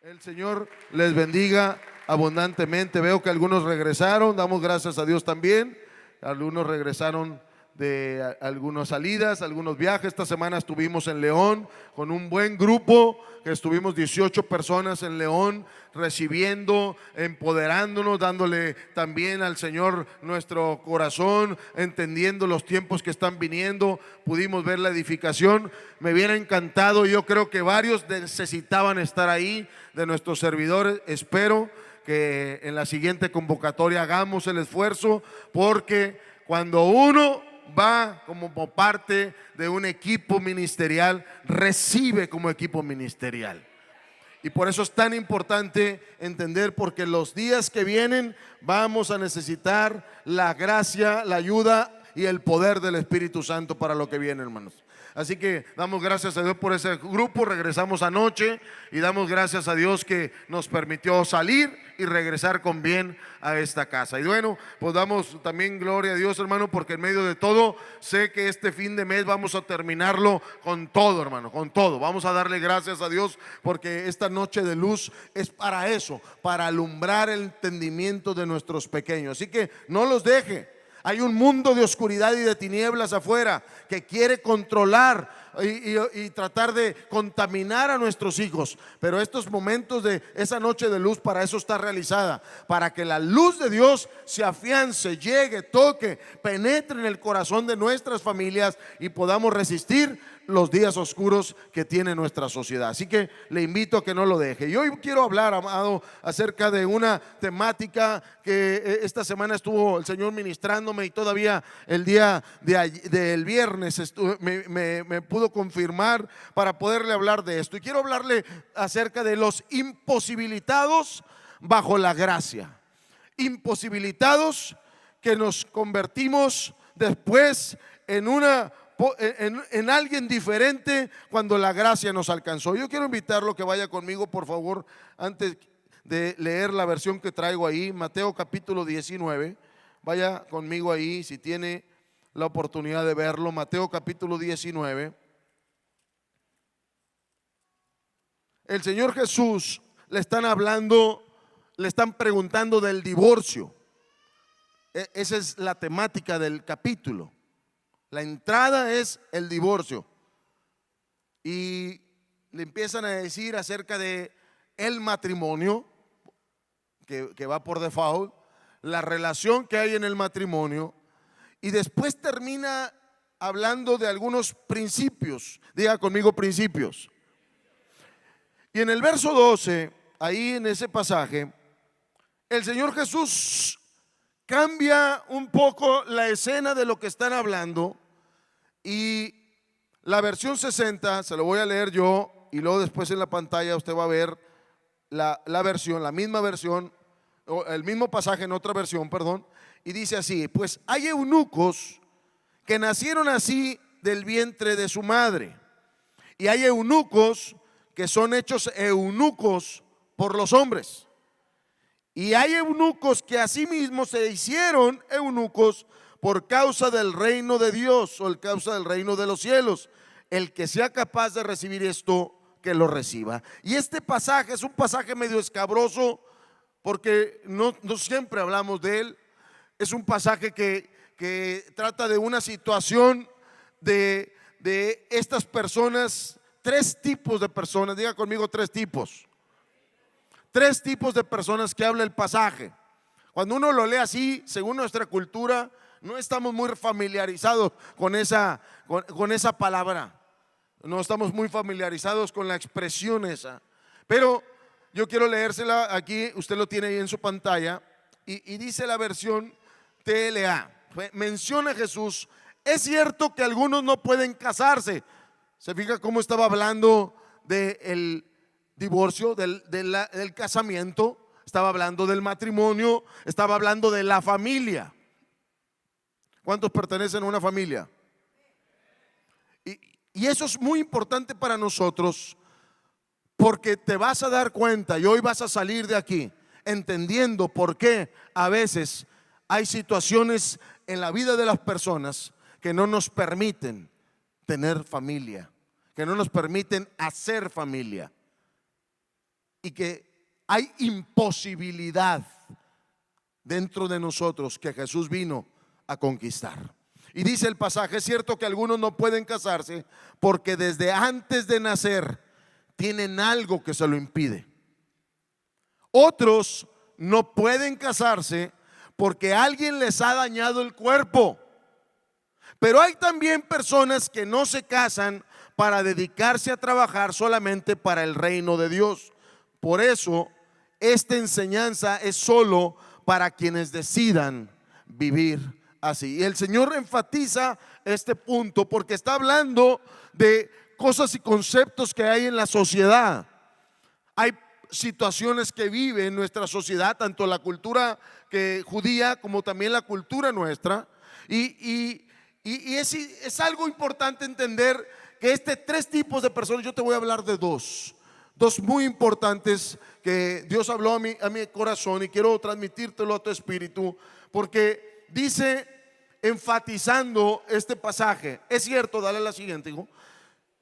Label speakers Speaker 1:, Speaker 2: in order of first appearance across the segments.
Speaker 1: El Señor les bendiga abundantemente. Veo que algunos regresaron, damos gracias a Dios también. Algunos regresaron de algunas salidas, algunos viajes. Esta semana estuvimos en León con un buen grupo, que estuvimos 18 personas en León, recibiendo, empoderándonos, dándole también al Señor nuestro corazón, entendiendo los tiempos que están viniendo. Pudimos ver la edificación. Me hubiera encantado, yo creo que varios necesitaban estar ahí de nuestros servidores. Espero que en la siguiente convocatoria hagamos el esfuerzo, porque cuando uno va como parte de un equipo ministerial, recibe como equipo ministerial. Y por eso es tan importante entender, porque los días que vienen vamos a necesitar la gracia, la ayuda y el poder del Espíritu Santo para lo que viene, hermanos. Así que damos gracias a Dios por ese grupo. Regresamos anoche y damos gracias a Dios que nos permitió salir y regresar con bien a esta casa. Y bueno, pues damos también gloria a Dios, hermano, porque en medio de todo sé que este fin de mes vamos a terminarlo con todo, hermano, con todo. Vamos a darle gracias a Dios porque esta noche de luz es para eso, para alumbrar el entendimiento de nuestros pequeños. Así que no los deje. Hay un mundo de oscuridad y de tinieblas afuera que quiere controlar y tratar de contaminar a nuestros hijos. Pero estos momentos de esa noche de luz, para eso está realizada, para que la luz de Dios se afiance, llegue, toque, penetre en el corazón de nuestras familias y podamos resistir los días oscuros que tiene nuestra sociedad. Así que le invito a que no lo deje. Y hoy quiero hablar, amado, acerca de una temática que esta semana estuvo el Señor ministrándome, y todavía el día del viernes me pudo confirmar para poderle hablar de esto. Y quiero hablarle acerca de los imposibilitados bajo la gracia. Imposibilitados que nos convertimos después en alguien diferente cuando la gracia nos alcanzó. Yo quiero invitarlo que vaya conmigo, por favor, antes de leer la versión que traigo ahí, Mateo capítulo 19. Vaya conmigo ahí si tiene la oportunidad de verlo. Mateo capítulo 19. El Señor Jesús le están hablando, le están preguntando del divorcio. Esa es la temática del capítulo. La entrada es el divorcio, y le empiezan a decir acerca de el matrimonio que va por default, la relación que hay en el matrimonio, y después termina hablando de algunos principios. Diga conmigo, principios. Y en el verso 12, ahí en ese pasaje, el Señor Jesús cambia un poco la escena de lo que están hablando, y la versión 60, se lo voy a leer yo, y luego después en la pantalla usted va a ver la versión, la misma versión, o el mismo pasaje en otra versión, perdón, y dice así: pues hay eunucos que nacieron así del vientre de su madre, y hay eunucos que son hechos eunucos por los hombres. Y hay eunucos que asimismo se hicieron eunucos por causa del reino de Dios, o el causa del reino de los cielos. El que sea capaz de recibir esto, que lo reciba. Y este pasaje es un pasaje medio escabroso, porque no siempre hablamos de él. Es un pasaje que trata de una situación de estas personas, tres tipos de personas. Diga conmigo, tres tipos. Tres tipos de personas que habla el pasaje. Cuando uno lo lee así, según nuestra cultura, no estamos muy familiarizados con esa palabra. No estamos muy familiarizados con la expresión esa. Pero yo quiero leérsela aquí, usted lo tiene ahí en su pantalla, y dice la versión TLA. Menciona Jesús: es cierto que algunos no pueden casarse. ¿Se fija cómo estaba hablando del divorcio, del casamiento? Estaba hablando del matrimonio, estaba hablando de la familia. ¿Cuántos pertenecen a una familia? Y eso es muy importante para nosotros, porque te vas a dar cuenta, y hoy vas a salir de aquí entendiendo por qué a veces hay situaciones en la vida de las personas que no nos permiten tener familia, que no nos permiten hacer familia. y que hay imposibilidad dentro de nosotros que Jesús vino a conquistar. Y dice el pasaje: es cierto que algunos no pueden casarse porque desde antes de nacer tienen algo que se lo impide. Otros no pueden casarse porque alguien les ha dañado el cuerpo. Pero hay también personas que no se casan para dedicarse a trabajar solamente para el reino de Dios. Por eso, esta enseñanza es solo para quienes decidan vivir así. Y el Señor enfatiza este punto porque está hablando de cosas y conceptos que hay en la sociedad. Hay situaciones que vive en nuestra sociedad, tanto la cultura judía como también la cultura nuestra. Y es algo importante entender que tres tipos de personas, yo te voy a hablar de dos muy importantes que Dios habló a mi corazón, y quiero transmitírtelo a tu espíritu, porque dice, enfatizando este pasaje: es cierto, dale la siguiente, hijo,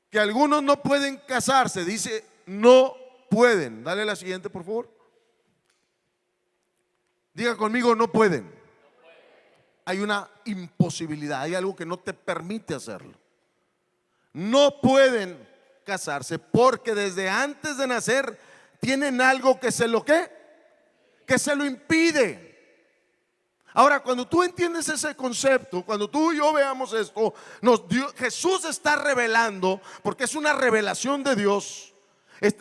Speaker 1: que algunos no pueden casarse. Dice, no pueden. Dale la siguiente, por favor. Diga conmigo: no pueden. Hay una imposibilidad, hay algo que no te permite hacerlo. No pueden casarse porque desde antes de nacer tienen algo que se lo impide. Ahora, cuando tú entiendes ese concepto, cuando tú y yo veamos esto, Jesús está revelando, porque es una revelación de Dios.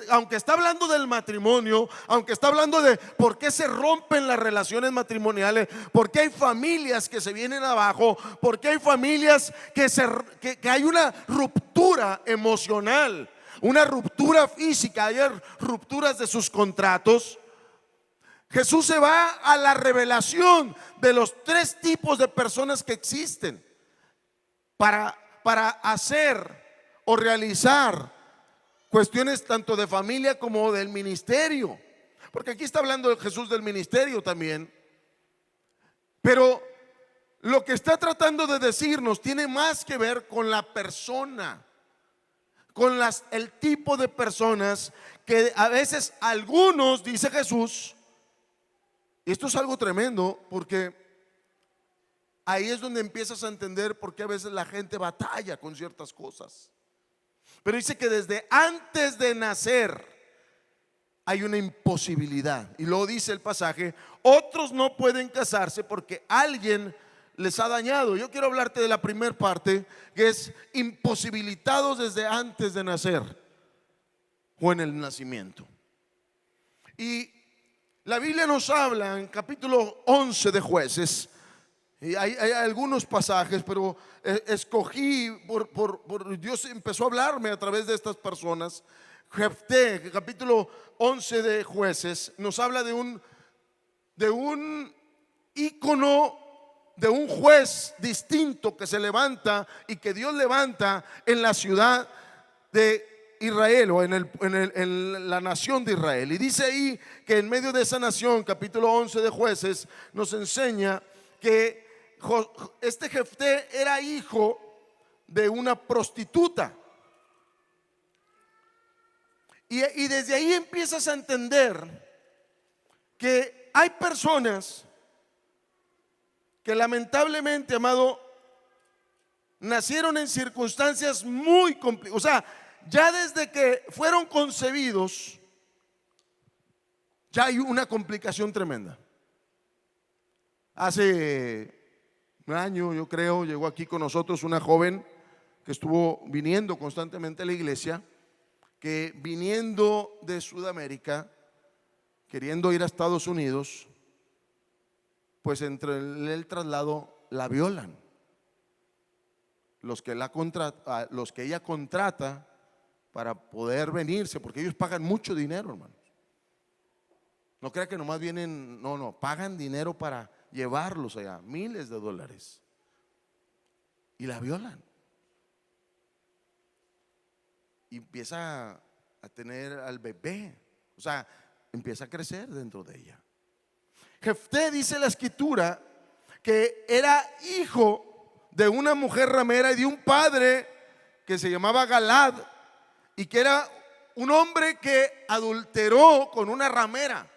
Speaker 1: Aunque está hablando del matrimonio, aunque está hablando de por qué se rompen las relaciones matrimoniales, por qué hay familias que se vienen abajo, por qué hay familias que hay una ruptura emocional, una ruptura física, hay rupturas de sus contratos. Jesús se va a la revelación de los tres tipos de personas que existen para hacer o realizar cuestiones tanto de familia como del ministerio, porque aquí está hablando de Jesús del ministerio también. Pero lo que está tratando de decirnos tiene más que ver con la persona, con el tipo de personas que a veces algunos, dice Jesús, y esto es algo tremendo, porque ahí es donde empiezas a entender por qué a veces la gente batalla con ciertas cosas. Pero dice que desde antes de nacer hay una imposibilidad. Y luego dice el pasaje: otros no pueden casarse porque alguien les ha dañado. Yo quiero hablarte de la primera parte, que es imposibilitados desde antes de nacer o en el nacimiento. Y la Biblia nos habla en capítulo 11 de Jueces. Y hay algunos pasajes, pero escogí Dios empezó a hablarme a través de estas personas. Jefté, capítulo 11 de Jueces, nos habla de un ícono, de un juez distinto que se levanta y que Dios levanta en la ciudad de Israel, o en la nación de Israel. Y dice ahí que en medio de esa nación, capítulo 11 de Jueces, nos enseña que este Jefté era hijo de una prostituta. Y desde ahí empiezas a entender que hay personas que lamentablemente, amado, nacieron en circunstancias muy complicadas. O sea, ya desde que fueron concebidos, ya hay una complicación tremenda. Hace un año, yo creo, llegó aquí con nosotros una joven que estuvo viniendo constantemente a la iglesia, que viniendo de Sudamérica, queriendo ir a Estados Unidos, pues entre el traslado la violan. Los que ella contrata para poder venirse, porque ellos pagan mucho dinero, hermanos. No crea que nomás vienen, no, pagan dinero para llevarlos allá, miles de dólares, y la violan. Y empieza a tener al bebé, o sea, empieza a crecer dentro de ella. Jefté, dice la escritura, que era hijo de una mujer ramera y de un padre que se llamaba Galad, y que era un hombre que adulteró con una ramera,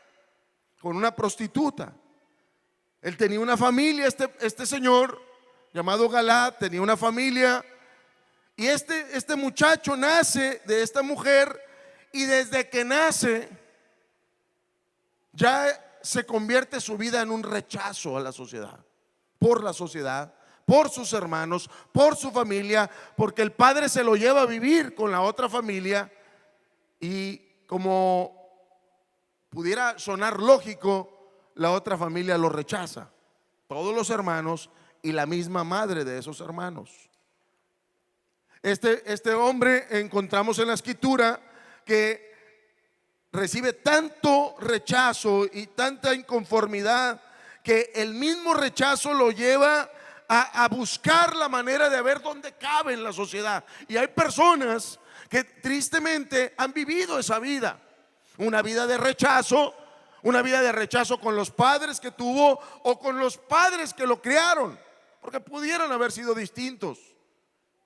Speaker 1: con una prostituta. Él tenía una familia, este señor llamado Galaad tenía una familia, y este muchacho nace de esta mujer, y desde que nace ya se convierte su vida en un rechazo a la sociedad, por sus hermanos, por su familia, porque el padre se lo lleva a vivir con la otra familia. Y como pudiera sonar lógico, la otra familia lo rechaza, todos los hermanos y la misma madre de esos hermanos. Este hombre, encontramos en la escritura que recibe tanto rechazo y tanta inconformidad, que el mismo rechazo lo lleva a buscar la manera de ver dónde cabe en la sociedad. Y hay personas que tristemente han vivido esa vida, una vida de rechazo, con los padres que tuvo o con los padres que lo criaron, porque pudieran haber sido distintos.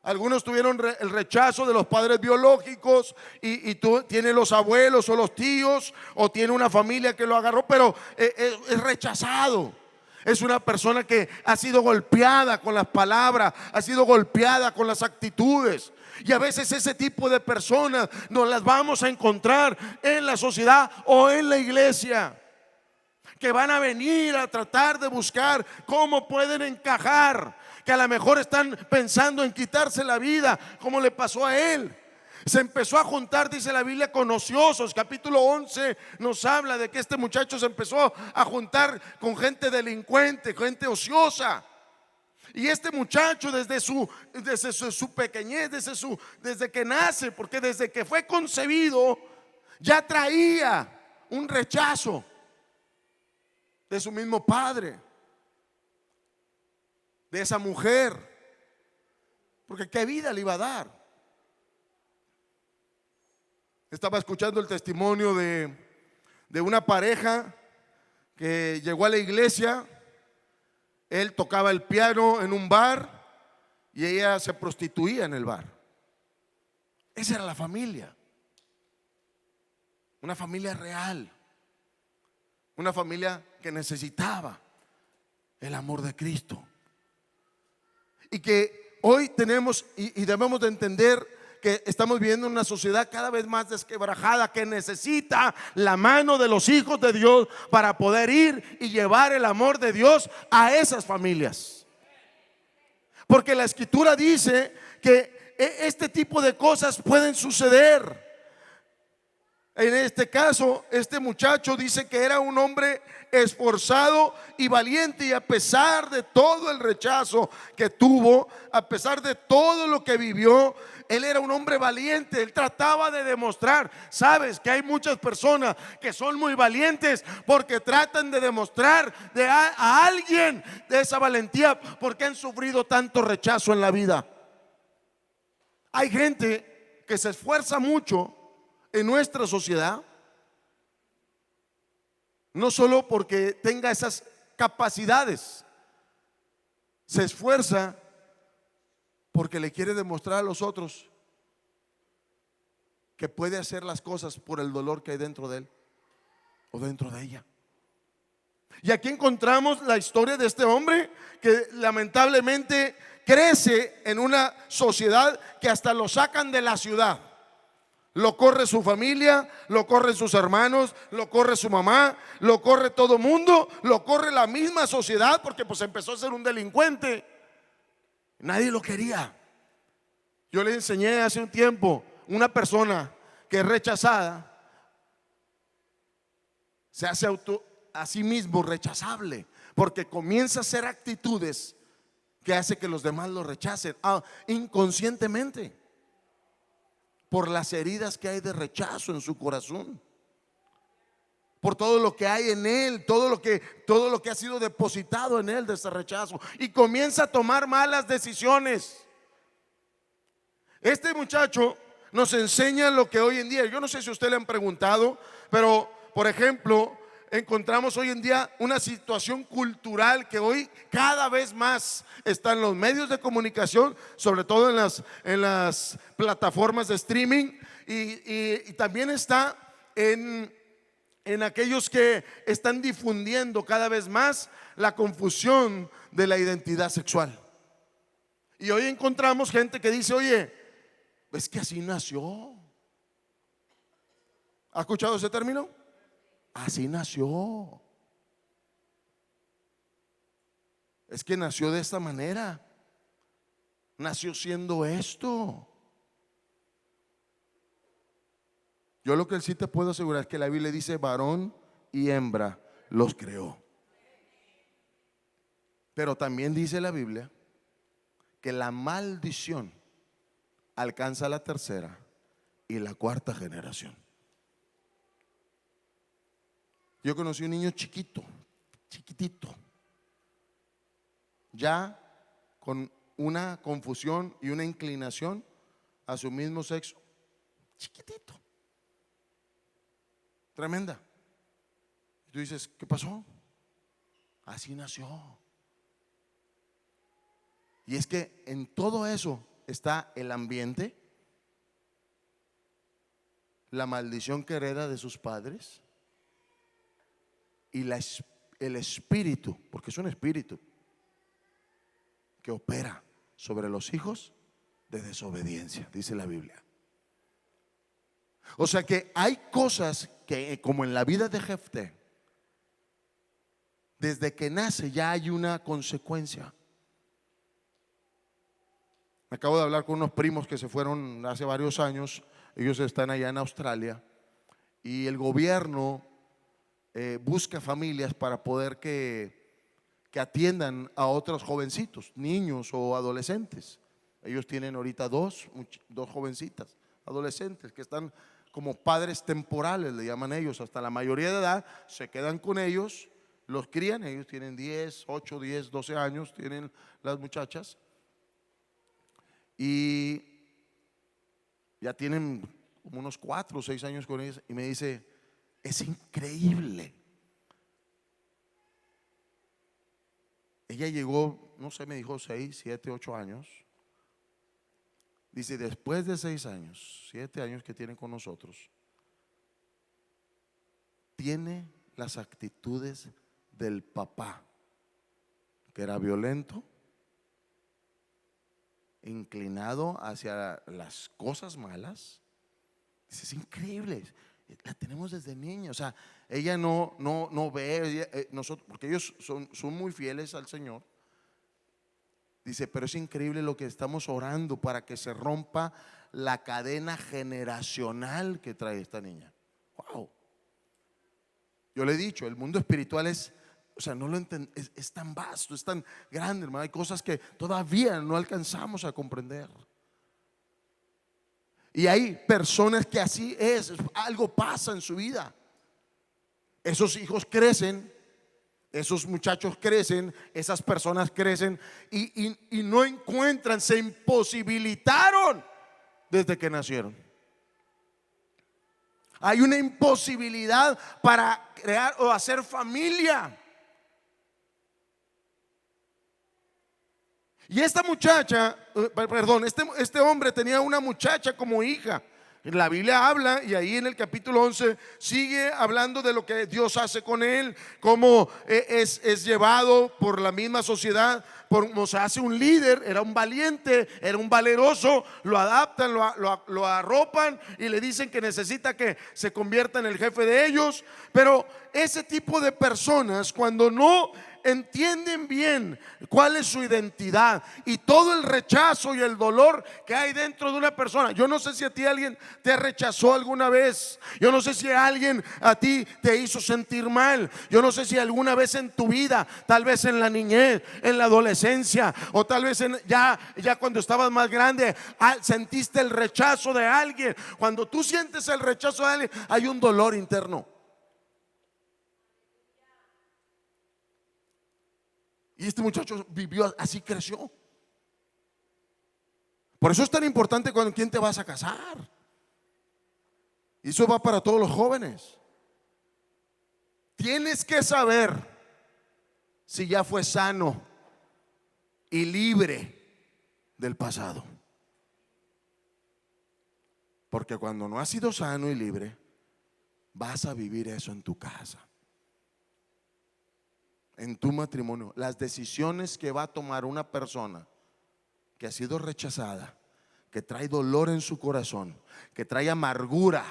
Speaker 1: Algunos tuvieron el rechazo de los padres biológicos, y tiene los abuelos o los tíos, o tiene una familia que lo agarró, pero es rechazado. Es una persona que ha sido golpeada con las palabras, ha sido golpeada con las actitudes. Y a veces ese tipo de personas nos las vamos a encontrar en la sociedad o en la iglesia, que van a venir a tratar de buscar cómo pueden encajar, que a lo mejor están pensando en quitarse la vida, como le pasó a él. Se empezó a juntar, dice la Biblia, con ociosos. Capítulo 11 nos habla de que este muchacho se empezó a juntar con gente delincuente, gente ociosa. Y este muchacho desde su pequeñez, desde que nace, porque desde que fue concebido ya traía un rechazo de su mismo padre, de esa mujer, porque qué vida le iba a dar. Estaba escuchando el testimonio de una pareja que llegó a la iglesia. Él tocaba el piano en un bar y ella se prostituía en el bar. Esa era la familia, una familia real, una familia que necesitaba el amor de Cristo. Y que hoy tenemos y debemos de entender que estamos viviendo en una sociedad cada vez más desquebrajada, que necesita la mano de los hijos de Dios para poder ir y llevar el amor de Dios a esas familias. Porque la escritura dice que este tipo de cosas pueden suceder. En este caso, este muchacho dice que era un hombre esforzado y valiente, y a pesar de todo el rechazo que tuvo, a pesar de todo lo que vivió, él era un hombre valiente. Él trataba de demostrar. Sabes que hay muchas personas que son muy valientes porque tratan de demostrar a alguien de esa valentía, porque han sufrido tanto rechazo en la vida. Hay gente que se esfuerza mucho en nuestra sociedad, no solo porque tenga esas capacidades, se esfuerza porque le quiere demostrar a los otros que puede hacer las cosas por el dolor que hay dentro de él o dentro de ella. Y aquí encontramos la historia de este hombre que lamentablemente crece en una sociedad que hasta lo sacan de la ciudad. Lo corre su familia, lo corren sus hermanos, lo corre su mamá, lo corre todo mundo, lo corre la misma sociedad, porque pues empezó a ser un delincuente. Nadie lo quería. Yo le enseñé hace un tiempo, una persona que es rechazada se hace a sí mismo rechazable, porque comienza a hacer actitudes que hace que los demás lo rechacen, inconscientemente, por las heridas que hay de rechazo en su corazón, por todo lo que hay en él, todo lo que ha sido depositado en él de ese rechazo, y comienza a tomar malas decisiones. Este muchacho nos enseña lo que hoy en día, yo no sé si a usted le han preguntado, pero por ejemplo, encontramos hoy en día una situación cultural que hoy cada vez más está en los medios de comunicación, sobre todo en las plataformas de streaming, y también está en aquellos que están difundiendo cada vez más la confusión de la identidad sexual. Y hoy encontramos gente que dice: oye, es que así nació. ¿Ha escuchado ese término? Así nació. Es que nació de esta manera. Nació siendo esto. Yo lo que sí te puedo asegurar es que la Biblia dice: varón y hembra los creó. Pero también dice la Biblia que la maldición alcanza la tercera y la cuarta generación. Yo conocí un niño chiquito, chiquitito, ya con una confusión y una inclinación a su mismo sexo, chiquitito, tremenda. Y tú dices: ¿qué pasó? Así nació. Y es que en todo eso está el ambiente, la maldición que hereda de sus padres y el espíritu, porque es un espíritu que opera sobre los hijos de desobediencia, dice la Biblia. O sea que hay cosas que, como en la vida de Jefté, desde que nace ya hay una consecuencia. Me acabo de hablar con unos primos que se fueron hace varios años. Ellos están allá en Australia y el gobierno busca familias para poder que atiendan a otros jovencitos, niños o adolescentes. Ellos tienen ahorita dos jovencitas, adolescentes, que están como padres temporales, le llaman ellos. Hasta la mayoría de edad se quedan con ellos, los crían. Ellos tienen 10, 8, 10, 12 años, tienen las muchachas. Y ya tienen como unos 4 o 6 años con ellos. Y me dice: es increíble. Ella llegó, no sé, me dijo 6, 7, 8 años. Dice: después de 6 años, 7 años que tienen con nosotros, tiene las actitudes del papá, que era violento, inclinado hacia las cosas malas. Dice: es increíble, la tenemos desde niña. O sea, ella no ve, nosotros, porque ellos son muy fieles al Señor. Dice: pero es increíble lo que estamos orando para que se rompa la cadena generacional que trae esta niña. Wow. Yo le he dicho, el mundo espiritual es, o sea, no lo es tan vasto, es tan grande, hermano. Hay cosas que todavía no alcanzamos a comprender. Y hay personas que así es, algo pasa en su vida. Esos hijos crecen, esos muchachos crecen, esas personas crecen y no encuentran, se imposibilitaron desde que nacieron. Hay una imposibilidad para crear o hacer familia. Y esta muchacha, perdón, este hombre tenía una muchacha como hija. La Biblia habla, y ahí en el capítulo 11 sigue hablando de lo que Dios hace con él, cómo es llevado por la misma sociedad, como se hace un líder. Era un valiente, era un valeroso. Lo adaptan, lo arropan y le dicen que necesita que se convierta en el jefe de ellos. Pero ese tipo de personas, cuando no entienden bien cuál es su identidad y todo el rechazo y el dolor que hay dentro de una persona. Yo no sé si a ti alguien te rechazó alguna vez. Yo no sé si alguien a ti te hizo sentir mal. Yo no sé si alguna vez en tu vida, tal vez en la niñez, en la adolescencia, o tal vez ya cuando estabas más grande, sentiste el rechazo de alguien. Cuando tú sientes el rechazo de alguien, hay un dolor interno. Y este muchacho vivió así, creció. Por eso es tan importante con quién te vas a casar. Y eso va para todos los jóvenes. Tienes que saber si ya fue sano y libre del pasado. Porque cuando no has sido sano y libre, vas a vivir eso en tu casa, en tu matrimonio. Las decisiones que va a tomar una persona que ha sido rechazada, que trae dolor en su corazón, que trae amargura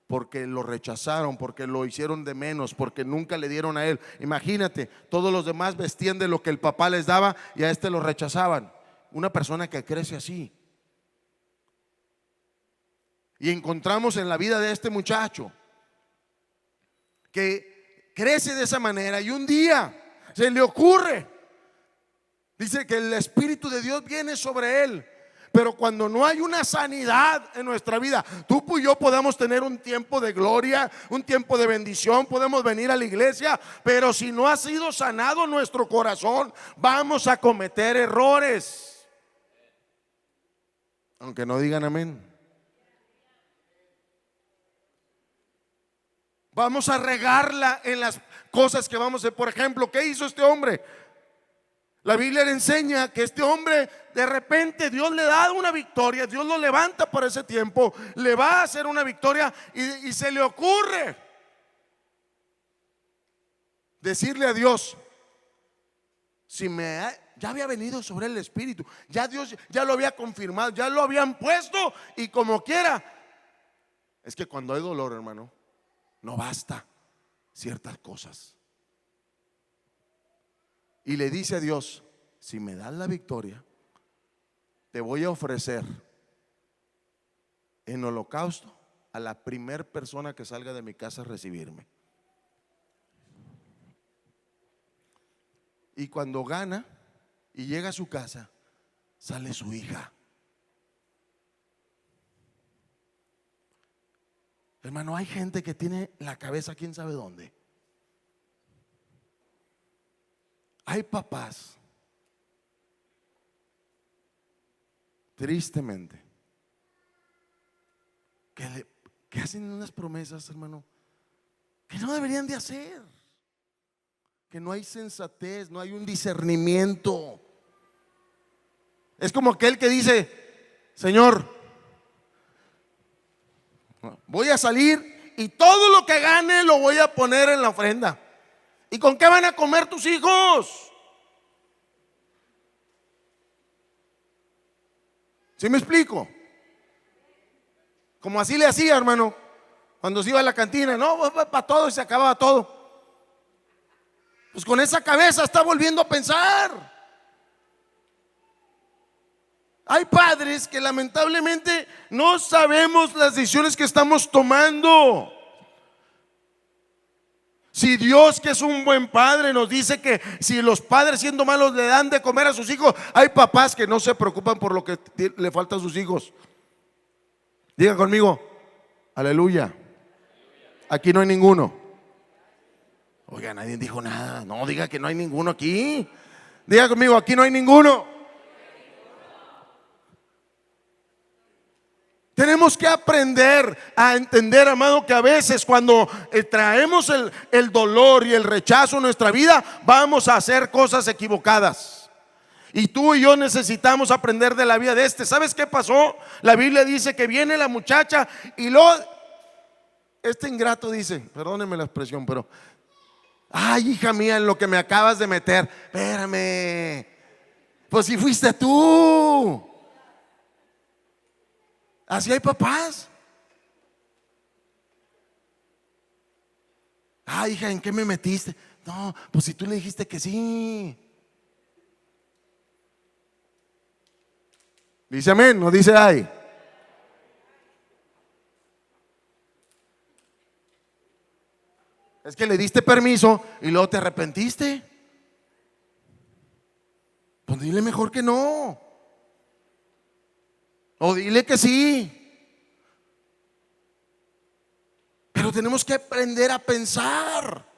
Speaker 1: porque lo rechazaron, porque lo hicieron de menos, porque nunca le dieron a él. Imagínate, todos los demás vestían de lo que el papá les daba y a este lo rechazaban. Una persona que crece así. Y encontramos en la vida de este muchacho que crece de esa manera y un día se le ocurre, dice que el Espíritu de Dios viene sobre él. Pero cuando no hay una sanidad en nuestra vida, tú y yo podemos tener un tiempo de gloria, un tiempo de bendición, podemos venir a la iglesia, pero si no ha sido sanado nuestro corazón, vamos a cometer errores. Aunque no digan amén. Vamos a regarla en las cosas que vamos a hacer. Por ejemplo, ¿qué hizo este hombre? La Biblia le enseña que este hombre, de repente Dios le da una victoria, Dios lo levanta por ese tiempo, le va a hacer una victoria y se le ocurre decirle a Dios, ya había venido sobre el Espíritu, ya Dios ya lo había confirmado, ya lo habían puesto, y como quiera. Es que cuando hay dolor, hermano, no basta ciertas cosas. Y le dice a Dios, si me das la victoria, te voy a ofrecer en holocausto a la primer persona que salga de mi casa a recibirme. Y cuando gana y llega a su casa, sale su hija. Hermano, hay gente que tiene la cabeza quién sabe dónde. Hay papás, tristemente, que hacen unas promesas, hermano, que no deberían de hacer. Que no hay sensatez, no hay un discernimiento. Es como aquel que dice, Señor, voy a salir y todo lo que gane lo voy a poner en la ofrenda. ¿Y con qué van a comer tus hijos? ¿Sí me explico? Como así le hacía, hermano, cuando se iba a la cantina, no, para todo y se acababa todo. Pues con esa cabeza está volviendo a pensar. Hay padres que lamentablemente no sabemos las decisiones que estamos tomando. Si Dios, que es un buen padre, nos dice que si los padres siendo malos le dan de comer a sus hijos, hay papás que no se preocupan por lo que le falta a sus hijos. Diga conmigo, aleluya. Aquí no hay ninguno. Oiga, nadie dijo nada. No, diga que no hay ninguno aquí. Diga conmigo, aquí no hay ninguno. Tenemos que aprender a entender, amado, que a veces cuando traemos el dolor y el rechazo en nuestra vida, vamos a hacer cosas equivocadas. Y tú y yo necesitamos aprender de la vida de este. ¿Sabes qué pasó? La Biblia dice que viene la muchacha y este ingrato dice, perdónenme la expresión, pero ay, hija mía, en lo que me acabas de meter. Espérame, pues si fuiste tú. Así hay papás. Ay, hija, ¿en qué me metiste? No, pues si tú le dijiste que sí. Dice amén, no dice ay. Es que le diste permiso y luego te arrepentiste. Pues dile mejor que no. O dile que sí. Pero tenemos que aprender a pensar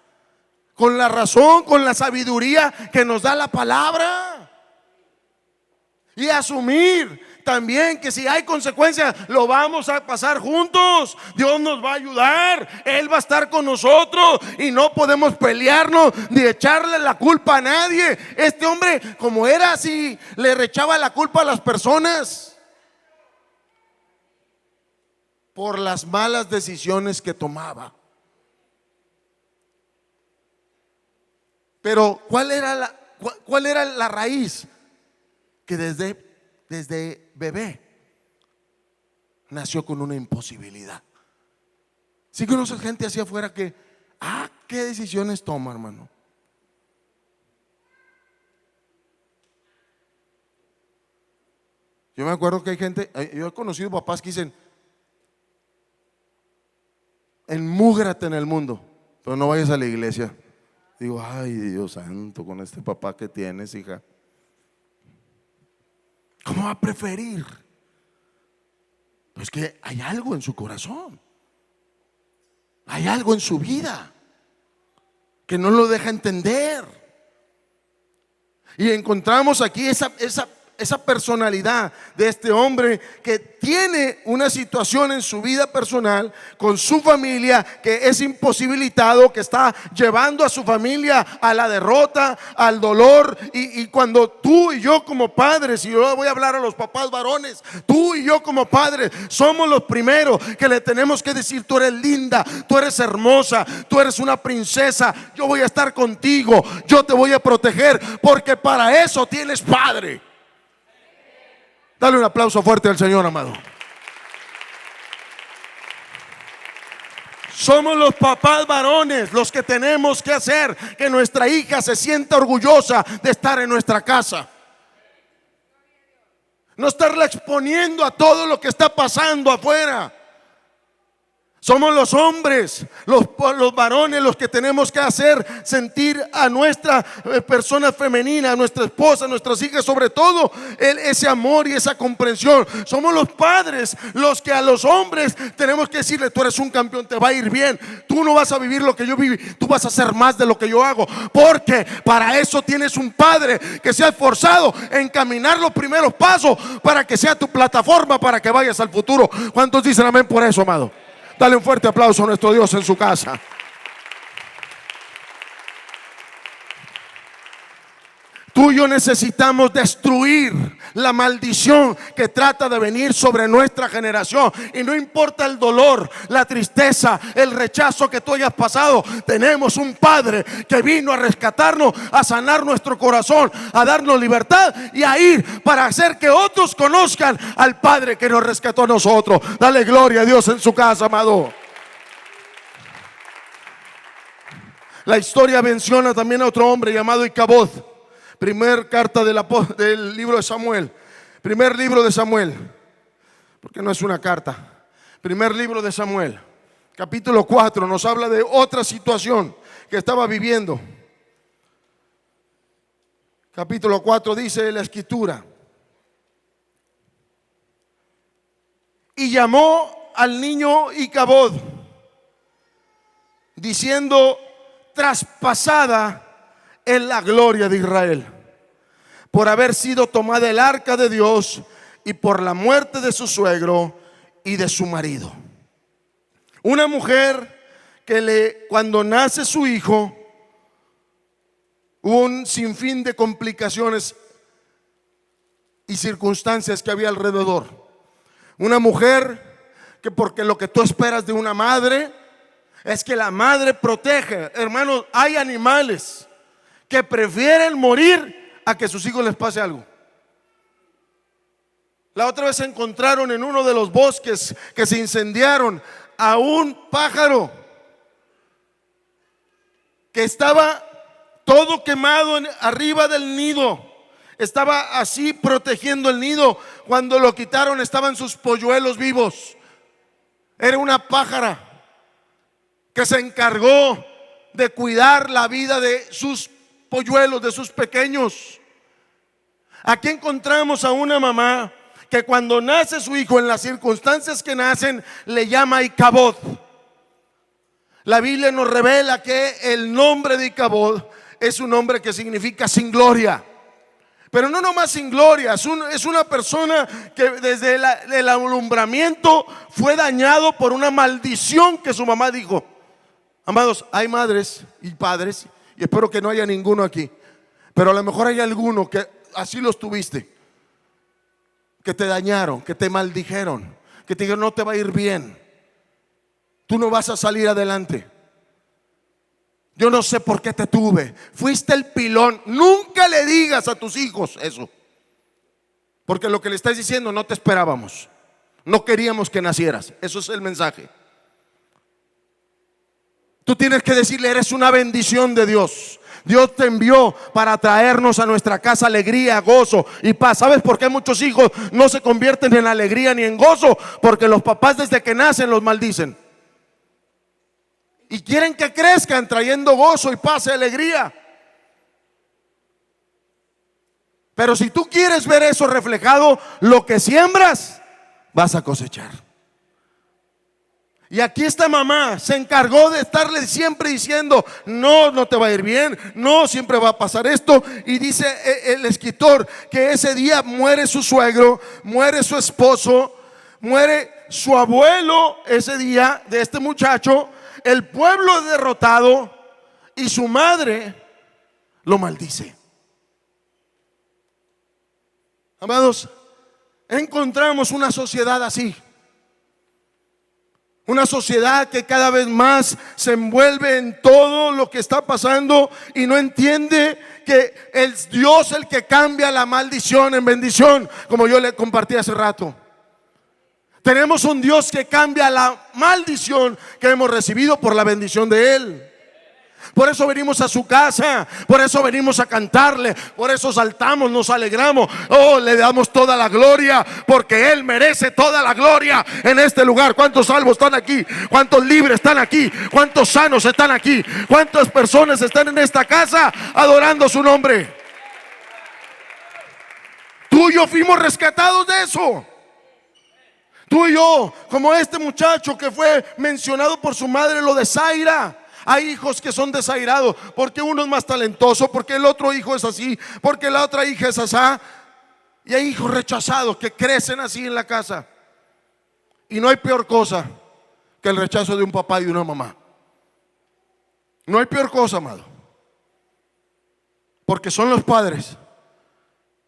Speaker 1: con la razón, con la sabiduría que nos da la palabra, y asumir también que si hay consecuencias, lo vamos a pasar juntos. Dios nos va a ayudar, Él va a estar con nosotros y no podemos pelearnos ni echarle la culpa a nadie. Este hombre, como era así, le echaba la culpa a las personas por las malas decisiones que tomaba. Pero ¿cuál era la raíz? Que desde bebé nació con una imposibilidad. Si conoces gente hacia afuera que, ¿qué decisiones toma, hermano? Yo me acuerdo que hay gente, yo he conocido papás que dicen: enmúgrate en el mundo, pero no vayas a la iglesia. Digo, ay, Dios santo, con este papá que tienes, hija, ¿cómo va a preferir? Pues que hay algo en su corazón, hay algo en su vida que no lo deja entender. Y encontramos aquí esa personalidad de este hombre que tiene una situación en su vida personal con su familia, que es imposibilitado, que está llevando a su familia a la derrota, al dolor. Y cuando tú y yo como padres, y yo voy a hablar a los papás varones, tú y yo como padres somos los primeros que le tenemos que decir: tú eres linda, tú eres hermosa, tú eres una princesa, yo voy a estar contigo, yo te voy a proteger, porque para eso tienes padre. Dale un aplauso fuerte al Señor, amado. Somos los papás varones los que tenemos que hacer que nuestra hija se sienta orgullosa de estar en nuestra casa. No estarla exponiendo a todo lo que está pasando afuera. Somos los hombres, los varones, los que tenemos que hacer sentir a nuestra persona femenina, a nuestra esposa, a nuestras hijas, sobre todo ese amor y esa comprensión. Somos los padres los que a los hombres tenemos que decirle: tú eres un campeón, te va a ir bien, tú no vas a vivir lo que yo viví, tú vas a hacer más de lo que yo hago, porque para eso tienes un padre que se ha esforzado en caminar los primeros pasos para que sea tu plataforma para que vayas al futuro. ¿Cuántos dicen amén por eso, amado? Dale un fuerte aplauso a nuestro Dios en su casa. Tú y yo necesitamos destruir la maldición que trata de venir sobre nuestra generación. Y no importa el dolor, la tristeza, el rechazo que tú hayas pasado, tenemos un Padre que vino a rescatarnos, a sanar nuestro corazón, a darnos libertad y a ir para hacer que otros conozcan al Padre que nos rescató a nosotros. Dale gloria a Dios en su casa, amado. La historia menciona también a otro hombre llamado Icabod. Primer carta del libro de Samuel. Primer libro de Samuel. Porque no es una carta. Primer libro de Samuel. Capítulo 4 nos habla de otra situación que estaba viviendo. Capítulo 4 dice la escritura: y llamó al niño Icabod, diciendo: traspasada en la gloria de Israel, por haber sido tomada el arca de Dios y por la muerte de su suegro y de su marido. Una mujer que cuando nace su hijo, hubo un sinfín de complicaciones y circunstancias que había alrededor. Una mujer que, porque lo que tú esperas de una madre es que la madre protege. Hermanos, hay animales que prefieren morir a que sus hijos les pase algo. La otra vez encontraron en uno de los bosques que se incendiaron a un pájaro que estaba todo quemado arriba del nido. Estaba así protegiendo el nido. Cuando lo quitaron estaban sus polluelos vivos. Era una pájara que se encargó de cuidar la vida de sus polluelos, de sus pequeños. Aquí encontramos a una mamá que cuando nace su hijo, en las circunstancias que nacen, le llama Icabod. La Biblia nos revela que el nombre de Icabod es un nombre que significa sin gloria. Pero no nomás sin gloria, es una persona que desde el alumbramiento fue dañado por una maldición que su mamá dijo. Amados, hay madres y padres, y espero que no haya ninguno aquí, pero a lo mejor hay alguno que así los tuviste, que te dañaron, que te maldijeron, que te dijeron no te va a ir bien, tú no vas a salir adelante. Yo no sé por qué te tuve, fuiste el pilón. Nunca le digas a tus hijos eso, porque lo que le estás diciendo: no te esperábamos, no queríamos que nacieras. Eso es el mensaje. Tú tienes que decirle: eres una bendición de Dios. Dios te envió para traernos a nuestra casa alegría, gozo y paz. ¿Sabes por qué muchos hijos no se convierten en alegría ni en gozo? Porque los papás desde que nacen los maldicen. Y quieren que crezcan trayendo gozo y paz y alegría. Pero si tú quieres ver eso reflejado, lo que siembras, vas a cosechar. Y aquí esta mamá se encargó de estarle siempre diciendo: no, no te va a ir bien, no, siempre va a pasar esto. Y dice el escritor que ese día muere su suegro, muere su esposo, muere su abuelo ese día de este muchacho. El pueblo derrotado y su madre lo maldice. Amados, encontramos una sociedad así. Una sociedad que cada vez más se envuelve en todo lo que está pasando y no entiende que es Dios el que cambia la maldición en bendición, como yo le compartí hace rato. Tenemos un Dios que cambia la maldición que hemos recibido por la bendición de Él. Por eso venimos a su casa, por eso venimos a cantarle, por eso saltamos, nos alegramos. Oh, le damos toda la gloria, porque Él merece toda la gloria en este lugar. ¿Cuántos salvos están aquí? ¿Cuántos libres están aquí? ¿Cuántos sanos están aquí? ¿Cuántas personas están en esta casa adorando su nombre? Tú y yo fuimos rescatados de eso. Tú y yo, como este muchacho que fue mencionado por su madre, lo de Zaira. Hay hijos que son desairados porque uno es más talentoso, porque el otro hijo es así, porque la otra hija es asá. Y hay hijos rechazados que crecen así en la casa. Y no hay peor cosa que el rechazo de un papá y de una mamá. No hay peor cosa, amado, porque son los padres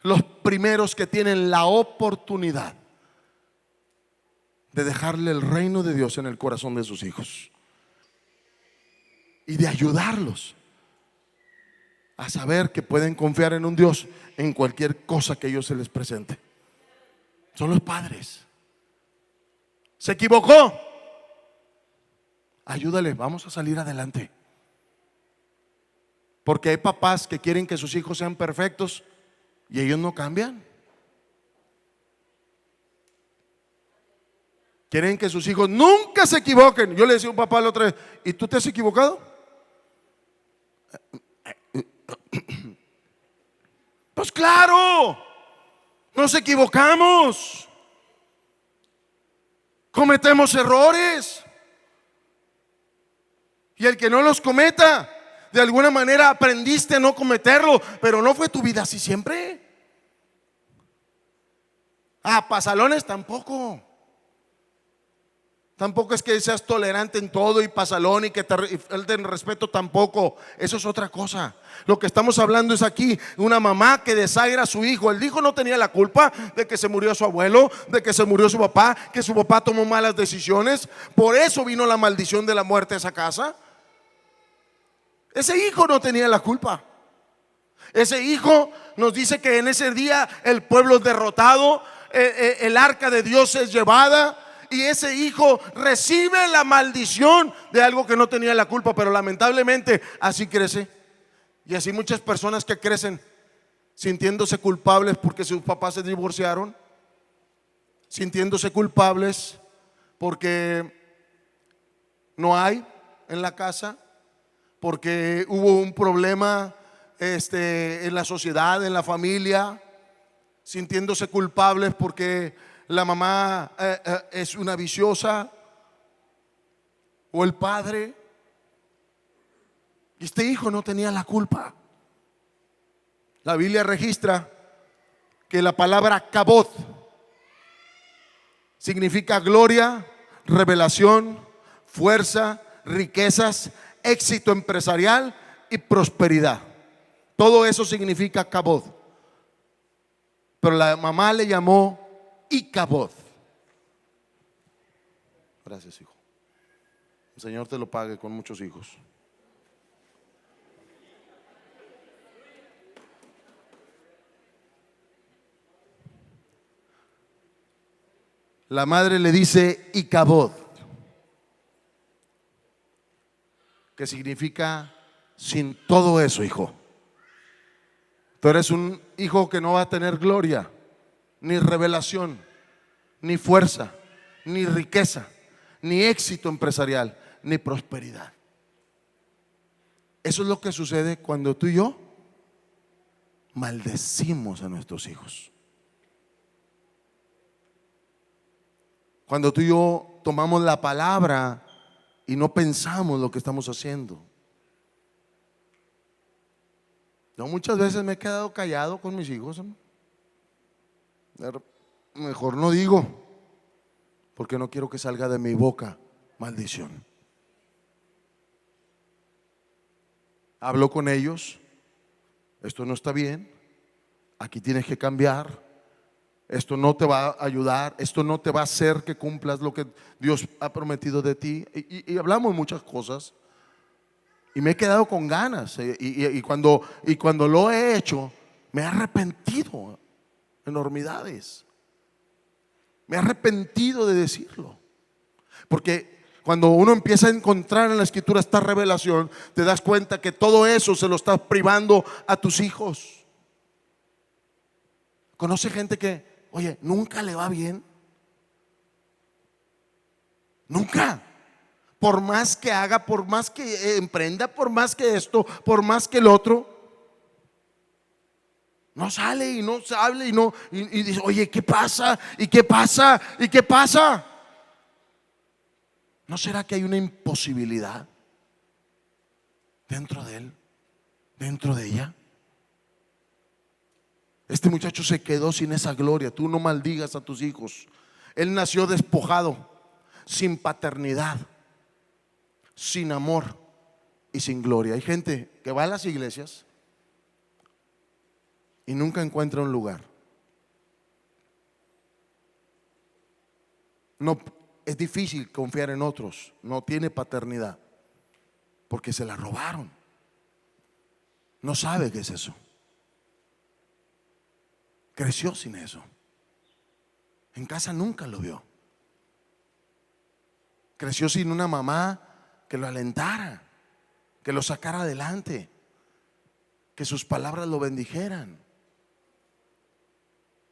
Speaker 1: los primeros que tienen la oportunidad de dejarle el reino de Dios en el corazón de sus hijos y de ayudarlos a saber que pueden confiar en un Dios en cualquier cosa que ellos se les presente. Son los padres. Se equivocó, ayúdale, vamos a salir adelante. Porque hay papás que quieren que sus hijos sean perfectos y ellos no cambian. Quieren que sus hijos nunca se equivoquen. Yo le decía a un papá la otra vez: ¿y tú te has equivocado? Pues claro, nos equivocamos, cometemos errores. Y el que no los cometa, de alguna manera aprendiste a no cometerlo, pero no fue tu vida así siempre. Pasalones tampoco. Tampoco es que seas tolerante en todo y pasalón y que te falten respeto tampoco. Eso es otra cosa. Lo que estamos hablando es aquí una mamá que desaira a su hijo. El hijo no tenía la culpa de que se murió su abuelo, de que se murió su papá, que su papá tomó malas decisiones. Por eso vino la maldición de la muerte a esa casa. Ese hijo no tenía la culpa. Ese hijo nos dice que en ese día el pueblo es derrotado, el arca de Dios es llevada. Y ese hijo recibe la maldición de algo que no tenía la culpa. Pero lamentablemente así crece. Y así muchas personas que crecen sintiéndose culpables porque sus papás se divorciaron, sintiéndose culpables porque no hay en la casa, porque hubo un problema en la sociedad, en la familia, sintiéndose culpables porque la mamá es una viciosa o el padre. Este hijo no tenía la culpa. La Biblia registra que la palabra kabod significa gloria, revelación, fuerza, riquezas, éxito empresarial y prosperidad. Todo eso significa kabod. Pero la mamá le llamó Icabod. Gracias, hijo. El Señor te lo pague con muchos hijos. La madre le dice Icabod, que significa sin todo eso, hijo. Tú eres un hijo que no va a tener gloria, ni revelación, ni fuerza, ni riqueza, ni éxito empresarial, ni prosperidad. Eso es lo que sucede cuando tú y yo maldecimos a nuestros hijos. Cuando tú y yo tomamos la palabra y no pensamos lo que estamos haciendo. Yo muchas veces me he quedado callado con mis hijos. Mejor no digo, porque no quiero que salga de mi boca maldición. Hablo con ellos. Esto no está bien. Aquí tienes que cambiar. Esto no te va a ayudar. Esto no te va a hacer que cumplas lo que Dios ha prometido de ti. Y hablamos muchas cosas. Y me he quedado con ganas. Y cuando lo he hecho, me he arrepentido. Enormidades. Me he arrepentido de decirlo. Porque cuando uno empieza a encontrar en la Escritura esta revelación, te das cuenta que todo eso se lo estás privando a tus hijos. Conoce gente que, oye, nunca le va bien. Nunca. Por más que haga, por más que emprenda, por más que esto, por más que el otro, no sale y no sale y dice, oye, ¿qué pasa? ¿Y qué pasa? ¿Y qué pasa? ¿No será que hay una imposibilidad dentro de él, dentro de ella? Este muchacho se quedó sin esa gloria. Tú no maldigas a tus hijos. Él nació despojado, sin paternidad, sin amor y sin gloria. Hay gente que va a las iglesias y nunca encuentra un lugar. No, es difícil confiar en otros. No tiene paternidad porque se la robaron. No sabe qué es eso. Creció sin eso. En casa nunca lo vio. Creció sin una mamá que lo alentara, que lo sacara adelante, que sus palabras lo bendijeran,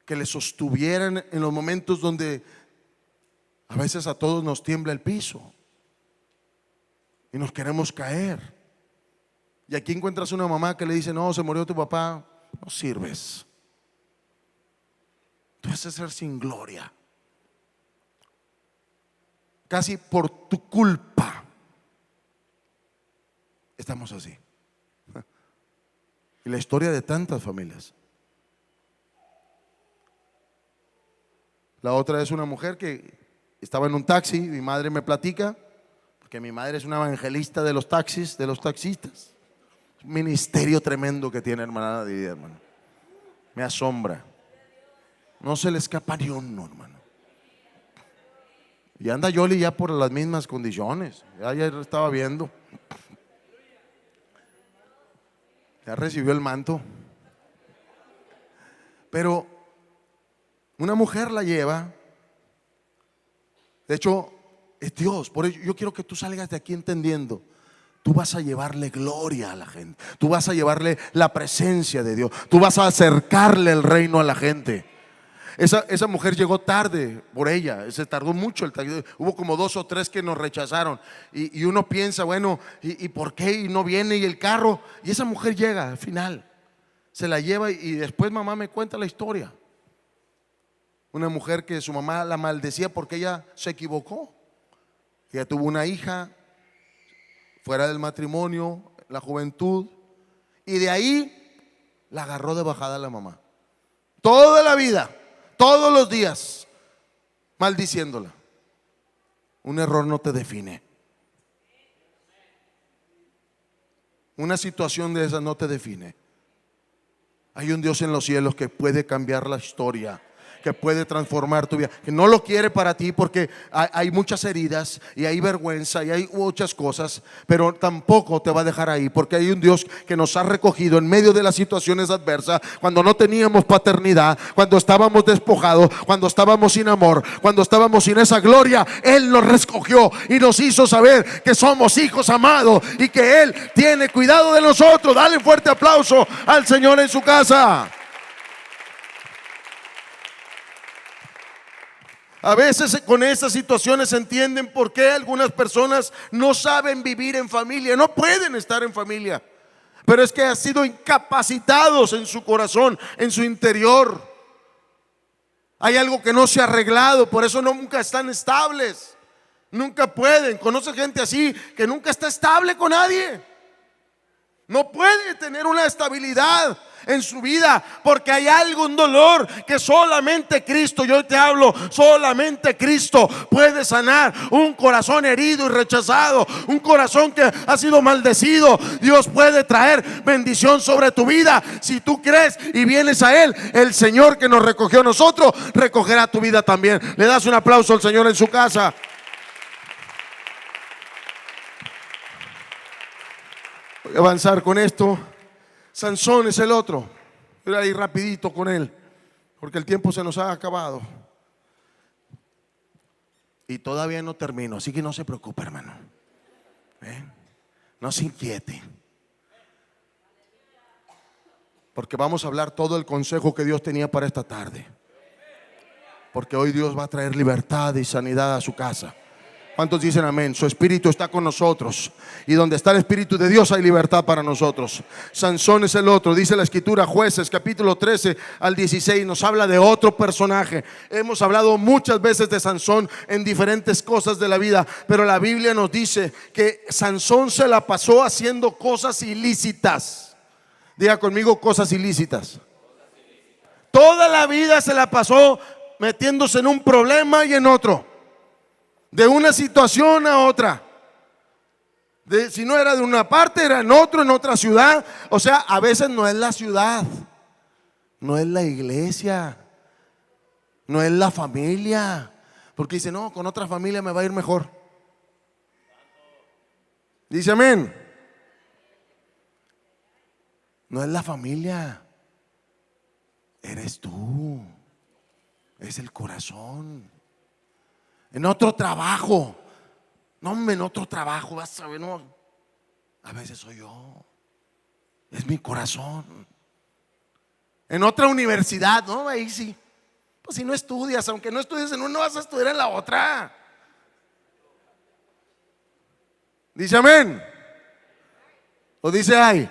Speaker 1: que le sostuvieran en los momentos donde a veces a todos nos tiembla el piso y nos queremos caer. Y aquí encuentras una mamá que le dice, no, se murió tu papá, no sirves. Tú vas a ser sin gloria. Casi por tu culpa estamos así. Y la historia de tantas familias. La otra es una mujer que estaba en un taxi. Mi madre me platica, porque mi madre es una evangelista de los taxis, de los taxistas. Un ministerio tremendo que tiene, hermana Lidia, hermano. Me asombra. No se le escapa ni uno, hermano. Y anda Yoli ya por las mismas condiciones. Ya estaba viendo. Ya recibió el manto. Pero una mujer la lleva. De hecho, es Dios. Por ello yo quiero que tú salgas de aquí entendiendo. Tú vas a llevarle gloria a la gente. Tú vas a llevarle la presencia de Dios. Tú vas a acercarle el reino a la gente. Esa mujer llegó tarde por ella, se tardó mucho el taxi. Hubo como 2 o 3 que nos rechazaron. Y uno piensa, bueno, ¿y por qué? Y no viene y el carro. Y esa mujer llega al final, se la lleva y después mamá me cuenta la historia. Una mujer que su mamá la maldecía porque ella se equivocó. Ella tuvo una hija fuera del matrimonio, la juventud, y de ahí la agarró de bajada la mamá. Toda la vida, todos los días, maldiciéndola. Un error no te define. Una situación de esas no te define. Hay un Dios en los cielos que puede cambiar la historia, que puede transformar tu vida, que no lo quiere para ti porque hay muchas heridas y hay vergüenza y hay muchas cosas, pero tampoco te va a dejar ahí, porque hay un Dios que nos ha recogido en medio de las situaciones adversas, cuando no teníamos paternidad, cuando estábamos despojados, cuando estábamos sin amor, cuando estábamos sin esa gloria. Él nos recogió y nos hizo saber que somos hijos amados y que Él tiene cuidado de nosotros. Dale un fuerte aplauso al Señor en su casa. A veces con estas situaciones se entienden por qué algunas personas no saben vivir en familia, no pueden estar en familia, pero es que han sido incapacitados en su corazón, en su interior. Hay algo que no se ha arreglado, por eso nunca están estables, nunca pueden. Conoce gente así que nunca está estable con nadie, no puede tener una estabilidad en su vida, porque hay algo, un dolor que solamente Cristo, yo te hablo, solamente Cristo puede sanar. Un corazón herido y rechazado, un corazón que ha sido maldecido, Dios puede traer bendición sobre tu vida. Si tú crees y vienes a Él, el Señor que nos recogió a nosotros, recogerá tu vida también. Le das un aplauso al Señor en su casa. Voy a avanzar con esto. Sansón es el otro. Voy a ir rapidito con él, porque el tiempo se nos ha acabado. Y todavía no termino, así que no se preocupe, hermano. No se inquiete, porque vamos a hablar todo el consejo que Dios tenía para esta tarde. Porque hoy Dios va a traer libertad y sanidad a su casa. ¿Cuántos dicen amén? Su espíritu está con nosotros, y donde está el espíritu de Dios hay libertad para nosotros. Sansón es el otro. Dice la escritura, Jueces capítulo 13 al 16, nos habla de otro personaje. Hemos hablado muchas veces de Sansón en diferentes cosas de la vida, pero la Biblia nos dice que Sansón se la pasó haciendo cosas ilícitas. Diga conmigo, cosas ilícitas. Toda la vida se la pasó metiéndose en un problema y en otro, de una situación a otra. Si no era de una parte, era en otro, en otra ciudad. O sea, a veces no es la ciudad, no es la iglesia, no es la familia, porque dice, no, con otra familia me va a ir mejor. Dice amén. No es la familia, eres tú, es el corazón. En otro trabajo, no hombre, en otro trabajo, vas a ver, no, a veces soy yo, es mi corazón. En otra universidad, no, ahí sí, pues si no estudias, aunque no estudies en una, no vas a estudiar en la otra. Dice amén, o dice ay.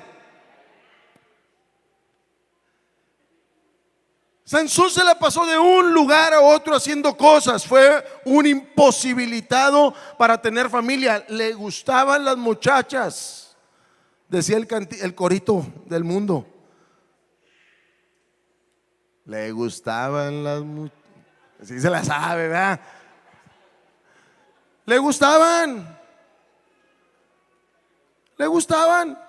Speaker 1: Sansón se la pasó de un lugar a otro haciendo cosas. Fue un imposibilitado para tener familia. Le gustaban las muchachas, decía el corito del mundo. Le gustaban las muchachas. Así se la sabe, ¿verdad? Le gustaban. Le gustaban.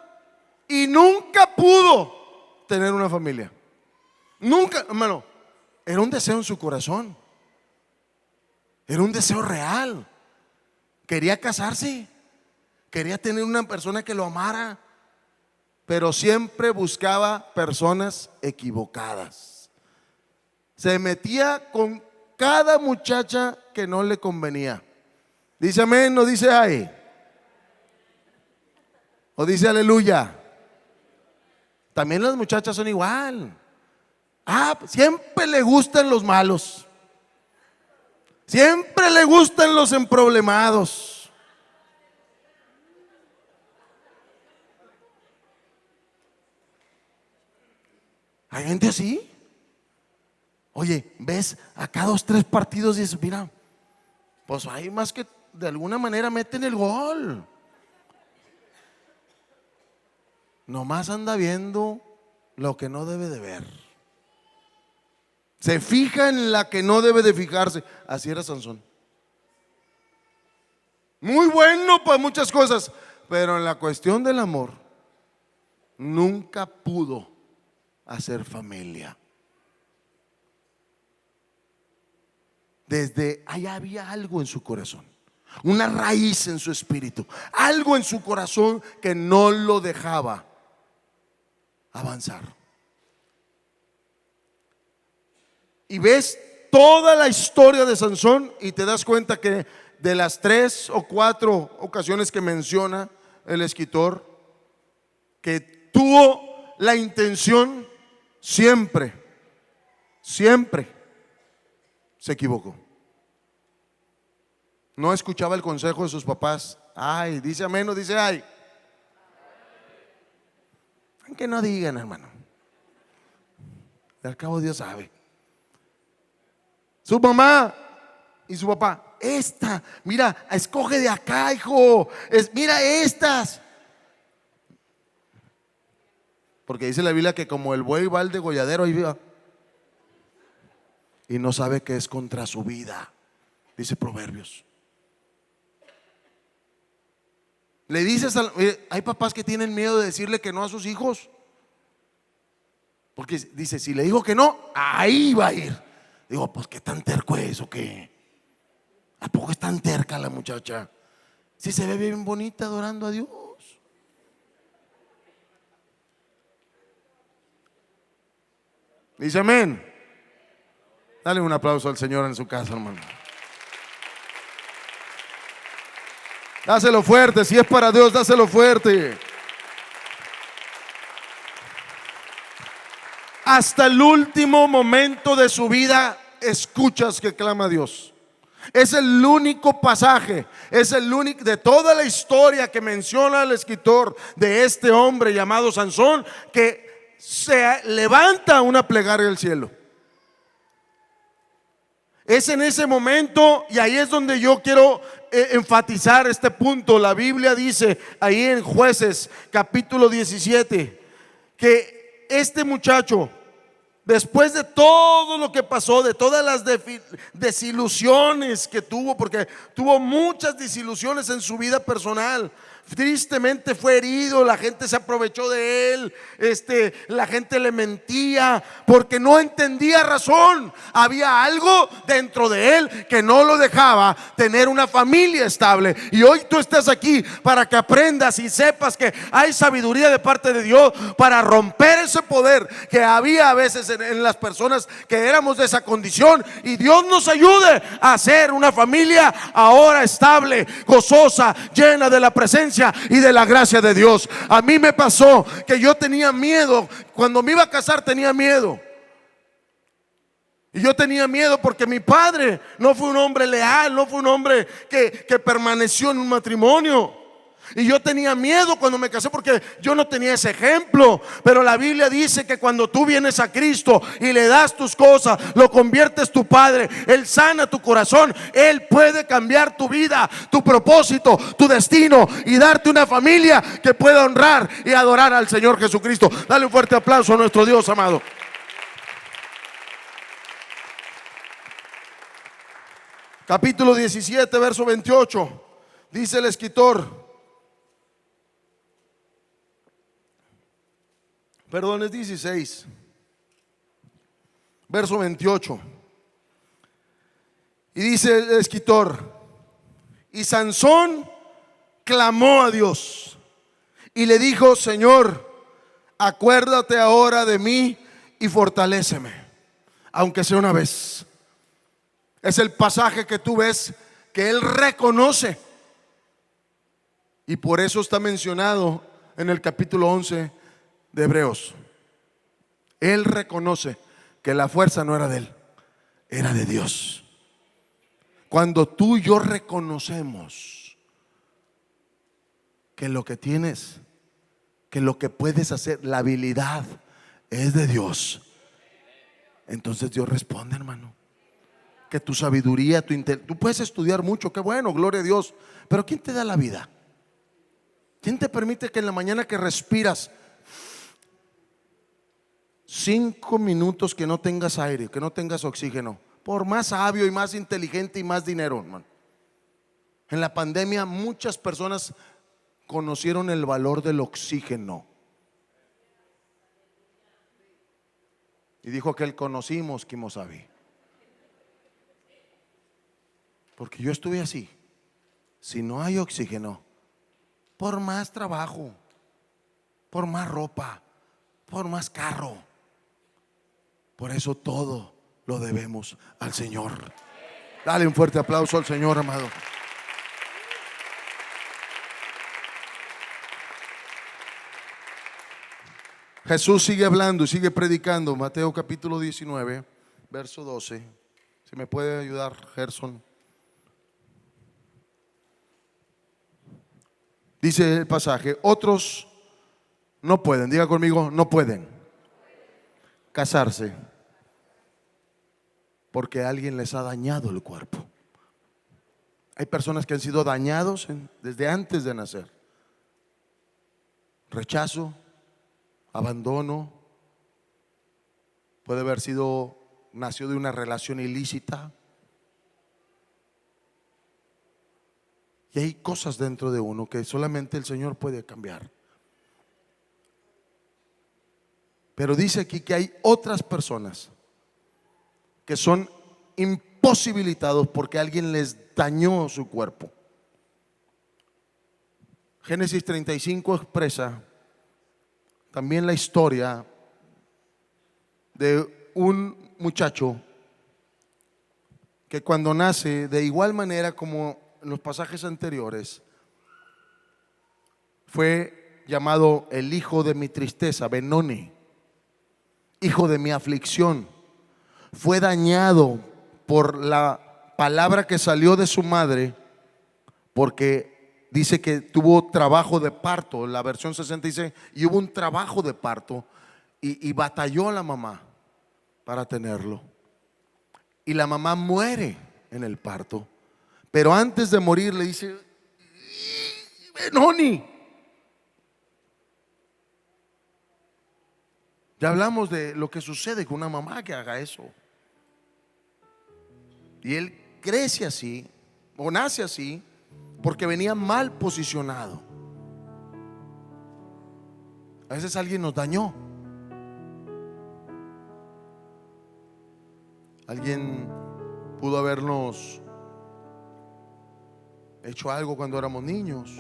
Speaker 1: Y nunca pudo tener una familia. Nunca, hermano. Era un deseo en su corazón. Era un deseo real. Quería casarse. Quería tener una persona que lo amara. Pero siempre buscaba personas equivocadas. Se metía con cada muchacha que no le convenía. Dice amén, no dice ay. O dice aleluya. También las muchachas son igual. Siempre le gustan los malos. Siempre le gustan los emproblemados. Hay gente así. Oye, ves acá 2, 3 partidos y dices, mira, pues hay más que de alguna manera meten el gol. Nomás anda viendo lo que no debe de ver. Se fija en la que no debe de fijarse. Así era Sansón. Muy bueno para muchas cosas, pero en la cuestión del amor nunca pudo hacer familia. Desde allá había algo en su corazón, una raíz en su espíritu, algo en su corazón que no lo dejaba avanzar. Y ves toda la historia de Sansón y te das cuenta que de las 3 o 4 ocasiones que menciona el escritor, que tuvo la intención, siempre se equivocó. No escuchaba el consejo de sus papás. Ay, dice amén, no dice ay. Aunque no digan, hermano. Al cabo Dios sabe. Su mamá y su papá, mira, escoge de acá, hijo. Mira estas. Porque dice la Biblia que como el buey va al degolladero, ahí va, y no sabe que es contra su vida. Dice Proverbios. Le dices, hay papás que tienen miedo de decirle que no a sus hijos, porque dice, si le digo que no, ahí va a ir. Digo, pues qué tan terco es o qué. ¿A poco es tan terca la muchacha? Si se ve bien bonita adorando a Dios. Dice amén. Dale un aplauso al Señor en su casa, hermano. Dáselo fuerte, si es para Dios, dáselo fuerte. Hasta el último momento de su vida escuchas que clama a Dios. Es el único pasaje, es el único de toda la historia que menciona el escritor de este hombre llamado Sansón, que se levanta una plegaria del cielo. Es en ese momento, y ahí es donde yo quiero enfatizar este punto. La Biblia dice ahí en Jueces capítulo 17 que este muchacho, después de todo lo que pasó, de todas las desilusiones que tuvo, porque tuvo muchas desilusiones en su vida personal, tristemente fue herido, la gente se aprovechó de él, la gente le mentía porque no entendía razón. Había algo dentro de él que no lo dejaba tener una familia estable. Y hoy tú estás aquí para que aprendas y sepas que hay sabiduría de parte de Dios para romper ese poder que había a veces en las personas que éramos de esa condición, y Dios nos ayude a hacer una familia ahora estable, gozosa, llena de la presencia y de la gracia de Dios. A mí me pasó que yo tenía miedo. Cuando me iba a casar tenía miedo. Y yo tenía miedo porque mi padre no fue un hombre leal, no fue un hombre que permaneció en un matrimonio. Y yo tenía miedo cuando me casé porque yo no tenía ese ejemplo. Pero la Biblia dice que cuando tú vienes a Cristo y le das tus cosas, lo conviertes tu Padre, Él sana tu corazón, Él puede cambiar tu vida, tu propósito, tu destino, y darte una familia que pueda honrar y adorar al Señor Jesucristo. Dale un fuerte aplauso a nuestro Dios amado. Capítulo 17, verso 28. Dice el escritor, perdón, es 16, verso 28. Y dice el escritor, y Sansón clamó a Dios y le dijo, Señor, acuérdate ahora de mí y fortaléceme, aunque sea una vez. Es el pasaje que tú ves que él reconoce, y por eso está mencionado en el capítulo 11 de Hebreos. Él reconoce que la fuerza no era de él, era de Dios. Cuando tú y yo reconocemos que lo que tienes, que lo que puedes hacer, la habilidad es de Dios, entonces Dios responde, hermano. Que tu sabiduría, tú puedes estudiar mucho, qué bueno, gloria a Dios, pero ¿quién te da la vida? ¿Quién te permite que en la mañana que respiras 5 minutos que no tengas aire, que no tengas oxígeno, por más sabio y más inteligente y más dinero, hermano. En la pandemia muchas personas conocieron el valor del oxígeno. Y dijo que él conocimos Kimosabi. Porque yo estuve así. Si no hay oxígeno, por más trabajo, por más ropa, por más carro, por eso todo lo debemos al Señor. Dale un fuerte aplauso al Señor, amado. Jesús sigue hablando y sigue predicando. Mateo capítulo 19, verso 12. Si me puede ayudar, Gerson. Dice el pasaje: otros no pueden, diga conmigo, no pueden casarse porque alguien les ha dañado el cuerpo. Hay personas que han sido dañados desde antes de nacer. Rechazo, abandono, puede haber nació de una relación ilícita. Y hay cosas dentro de uno que solamente el Señor puede cambiar. Pero dice aquí que hay otras personas que son imposibilitados porque alguien les dañó su cuerpo. Génesis 35 expresa también la historia de un muchacho que cuando nace, de igual manera como en los pasajes anteriores, fue llamado el hijo de mi tristeza, Benoni, hijo de mi aflicción. Fue dañado por la palabra que salió de su madre, porque dice que tuvo trabajo de parto. La versión 60 dice, y hubo un trabajo de parto, y batalló la mamá para tenerlo. Y la mamá muere en el parto. Pero antes de morir le dice: Benoni. Ya hablamos de lo que sucede con una mamá que haga eso. Y él crece así, o nace así, porque venía mal posicionado. A veces alguien nos dañó. Alguien pudo habernos hecho algo cuando éramos niños.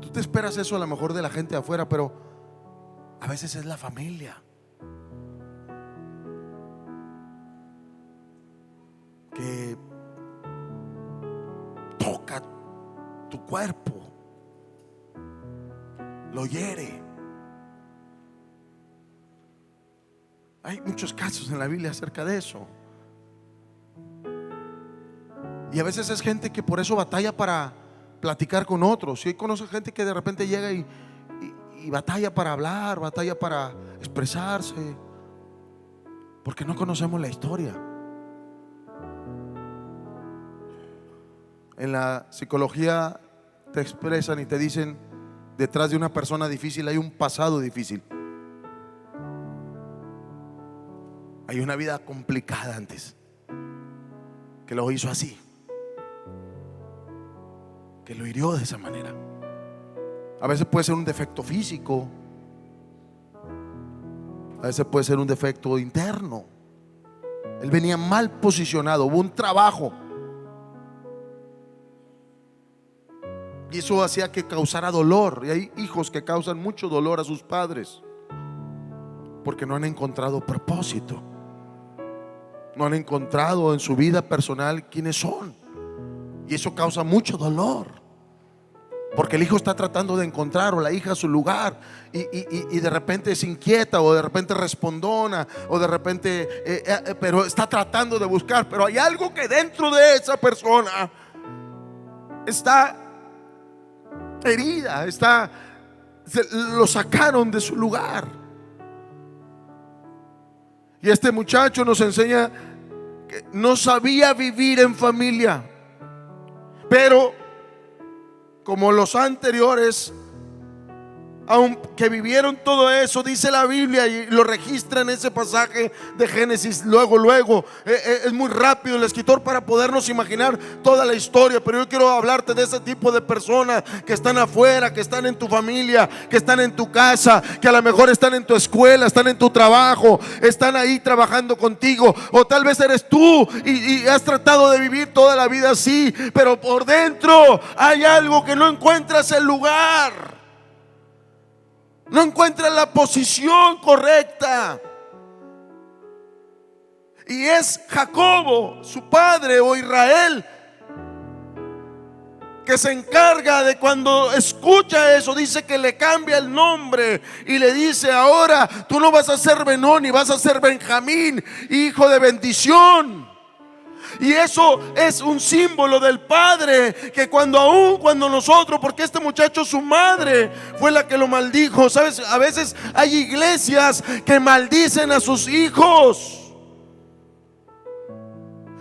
Speaker 1: Tú te esperas eso a lo mejor de la gente de afuera, pero a veces es la familia que toca tu cuerpo, lo hiere. Hay muchos casos en la Biblia acerca de eso. Y a veces es gente que por eso batalla para platicar con otros. Si conoce gente que de repente llega y batalla para hablar, batalla para expresarse, porque no conocemos la historia. En la psicología te expresan y te dicen: detrás de una persona difícil hay un pasado difícil. Hay una vida complicada antes que lo hizo así, que lo hirió de esa manera. A veces puede ser un defecto físico, a veces puede ser un defecto interno. Él venía mal posicionado, hubo un trabajo, y eso hacía que causara dolor. Y hay hijos que causan mucho dolor a sus padres porque no han encontrado propósito, no han encontrado en su vida personal quiénes son. Y eso causa mucho dolor, porque el hijo está tratando de encontrar, o la hija, su lugar, y de repente es inquieta, o de repente respondona, o de repente pero está tratando de buscar. Pero hay algo que dentro de esa persona está herida, lo sacaron de su lugar. Y este muchacho nos enseña que no sabía vivir en familia, pero como los anteriores, aunque vivieron todo eso, dice la Biblia, y lo registra en ese pasaje de Génesis, luego, es muy rápido el escritor para podernos imaginar toda la historia, pero yo quiero hablarte de ese tipo de personas que están afuera, que están en tu familia, que están en tu casa, que a lo mejor están en tu escuela, están en tu trabajo, están ahí trabajando contigo, o tal vez eres tú y has tratado de vivir toda la vida así, pero por dentro hay algo que no encuentras el lugar. No encuentra la posición correcta. Y es Jacobo, su padre, o Israel, que se encarga de, cuando escucha eso, dice que le cambia el nombre y le dice: ahora tú no vas a ser Benoni, vas a ser Benjamín, hijo de bendición. Y eso es un símbolo del padre, que cuando nosotros, porque este muchacho, su madre fue la que lo maldijo. ¿Sabes? A veces hay iglesias que maldicen a sus hijos.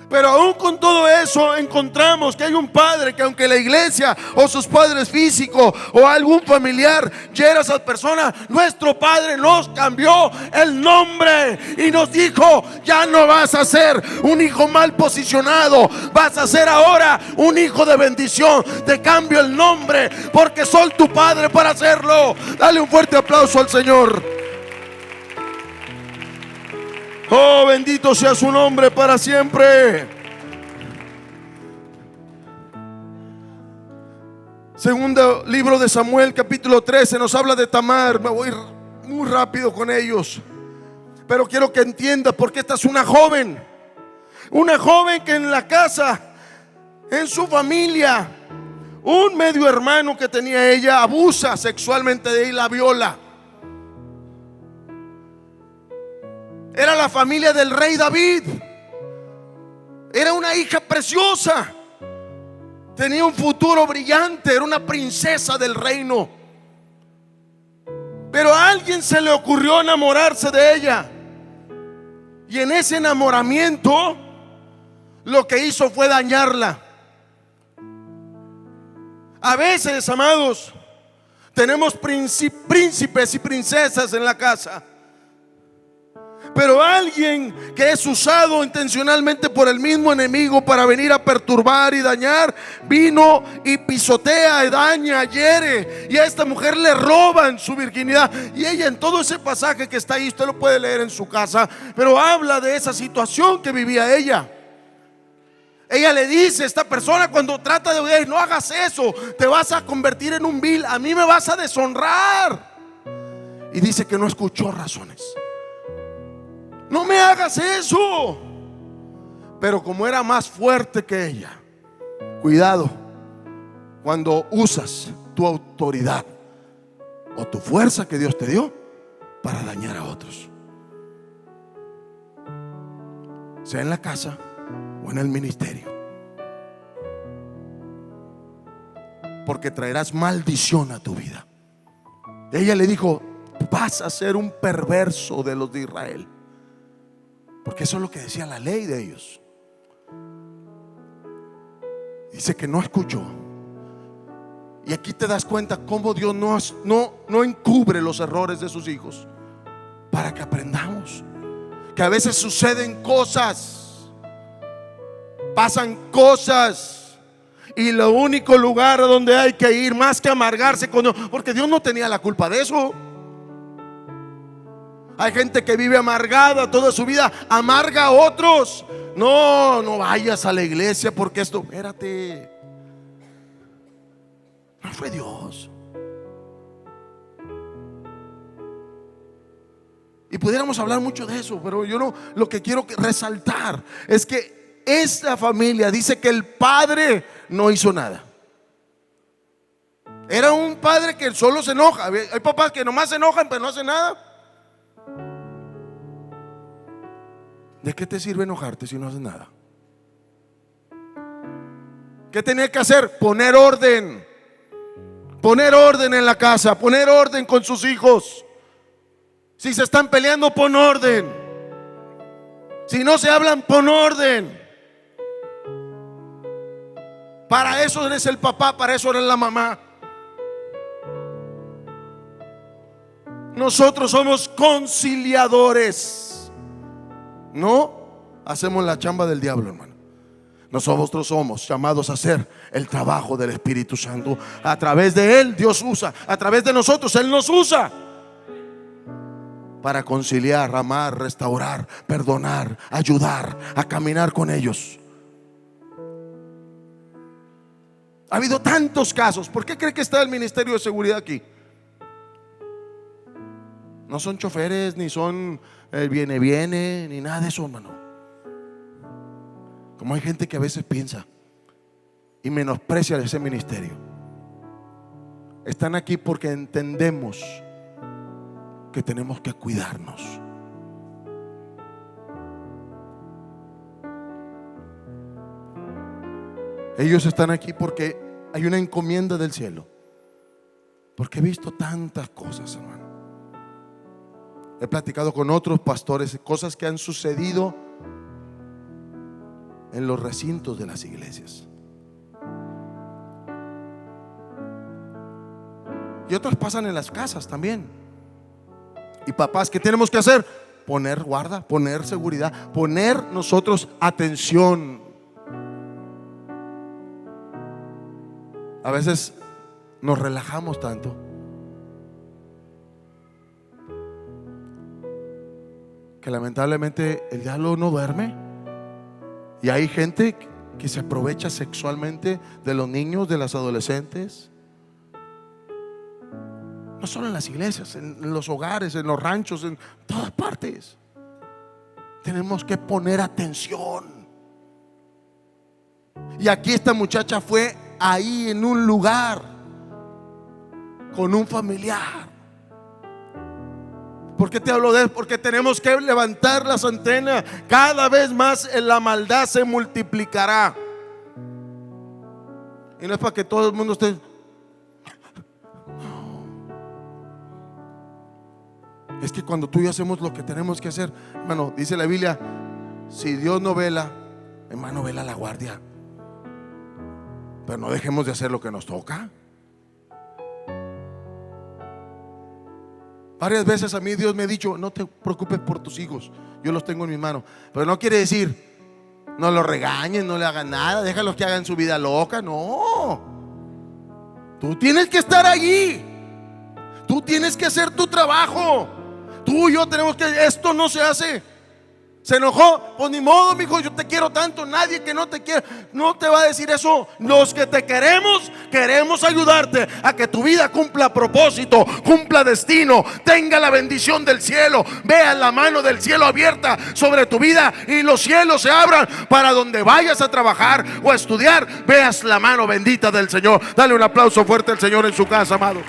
Speaker 1: Pero aún con todo eso encontramos que hay un padre que, aunque la iglesia o sus padres físicos o algún familiar hiera a esa persona, nuestro Padre nos cambió el nombre y nos dijo: ya no vas a ser un hijo mal posicionado, vas a ser ahora un hijo de bendición. Te cambio el nombre porque soy tu padre para hacerlo. Dale un fuerte aplauso al Señor. Oh, bendito sea su nombre para siempre. Segundo libro de Samuel, capítulo 13, nos habla de Tamar. Me voy muy rápido con ellos, pero quiero que entiendas, porque esta es una joven que en la casa, en su familia, un medio hermano que tenía ella abusa sexualmente de ella y la viola. Era la familia del rey David. Era una hija preciosa. Tenía un futuro brillante. Era una princesa del reino. Pero a alguien se le ocurrió enamorarse de ella. Y en ese enamoramiento, lo que hizo fue dañarla. A veces, amados, tenemos príncipes y princesas en la casa, pero alguien que es usado intencionalmente por el mismo enemigo para venir a perturbar y dañar, vino y pisotea, y daña, hiere, y a esta mujer le roban su virginidad. Y ella, en todo ese pasaje que está ahí, usted lo puede leer en su casa, pero habla de esa situación que vivía ella. Ella le dice a esta persona, cuando trata de oír: no hagas eso, te vas a convertir en un vil, a mí me vas a deshonrar. Y dice que no escuchó razones. No me hagas eso. Pero como era más fuerte que ella, cuidado cuando usas tu autoridad o tu fuerza que Dios te dio para dañar a otros, sea en la casa o en el ministerio, porque traerás maldición a tu vida. Ella le dijo: vas a ser un perverso de los de Israel, porque eso es lo que decía la ley de ellos. Dice que no escuchó. Y aquí te das cuenta cómo Dios no encubre los errores de sus hijos, para que aprendamos que a veces suceden cosas, pasan cosas, y lo único lugar a donde hay que ir, más que amargarse con Dios, porque Dios no tenía la culpa de eso. Hay gente que vive amargada toda su vida, amarga a otros. No vayas a la iglesia porque esto, espérate, no fue Dios. Y pudiéramos hablar mucho de eso, pero yo no, lo que quiero resaltar es que esta familia dice que el padre no hizo nada. Era un padre que solo se enoja. Hay papás que nomás se enojan pero no hacen nada. ¿De qué te sirve enojarte si no haces nada? ¿Qué tenía que hacer? Poner orden. Poner orden en la casa, poner orden con sus hijos. Si se están peleando, pon orden. Si no se hablan, pon orden. Para eso eres el papá, para eso eres la mamá. Nosotros somos conciliadores. No hacemos la chamba del diablo, hermano. Nosotros somos llamados a hacer el trabajo del Espíritu Santo. A través de Él Dios usa, a través de nosotros Él nos usa para conciliar, amar, restaurar, perdonar, ayudar a caminar con ellos. Ha habido tantos casos. ¿Por qué cree que está el Ministerio de Seguridad aquí? No son choferes, ni son el viene, ni nada de eso, hermano. Como hay gente que a veces piensa y menosprecia ese ministerio. Están aquí porque entendemos que tenemos que cuidarnos. Ellos están aquí porque hay una encomienda del cielo. Porque he visto tantas cosas, hermano. He platicado con otros pastores, cosas que han sucedido en los recintos de las iglesias. Y otras pasan en las casas también. Y papás, ¿qué tenemos que hacer? Poner guarda, poner seguridad, poner nosotros atención. A veces nos relajamos tanto que lamentablemente el diablo no duerme. Y hay gente que se aprovecha sexualmente de los niños, de las adolescentes. No solo en las iglesias, en los hogares, en los ranchos, en todas partes. Tenemos que poner atención. Y aquí esta muchacha fue ahí en un lugar con un familiar. ¿Por qué te hablo de eso? Porque tenemos que levantar las antenas. Cada vez más la maldad se multiplicará. Y no es para que todo el mundo esté. Es que cuando tú y yo hacemos lo que tenemos que hacer, hermano, dice la Biblia, si Dios no vela, hermano, vela la guardia. Pero no dejemos de hacer lo que nos toca. Varias veces a mí Dios me ha dicho, no te preocupes por tus hijos, yo los tengo en mis manos. Pero no quiere decir, no los regañen, no le hagan nada, déjalos que hagan su vida loca. No, tú tienes que estar allí. Tú tienes que hacer tu trabajo. Tú y yo tenemos que, esto no se hace. Se enojó, pues ni modo, mijo, yo te quiero tanto. Nadie que no te quiera no te va a decir eso. Los que te queremos ayudarte a que tu vida cumpla propósito, cumpla destino, tenga la bendición del cielo. Veas la mano del cielo abierta sobre tu vida y los cielos se abran para donde vayas a trabajar o a estudiar. Veas la mano bendita del Señor. Dale un aplauso fuerte al Señor en su casa, amado.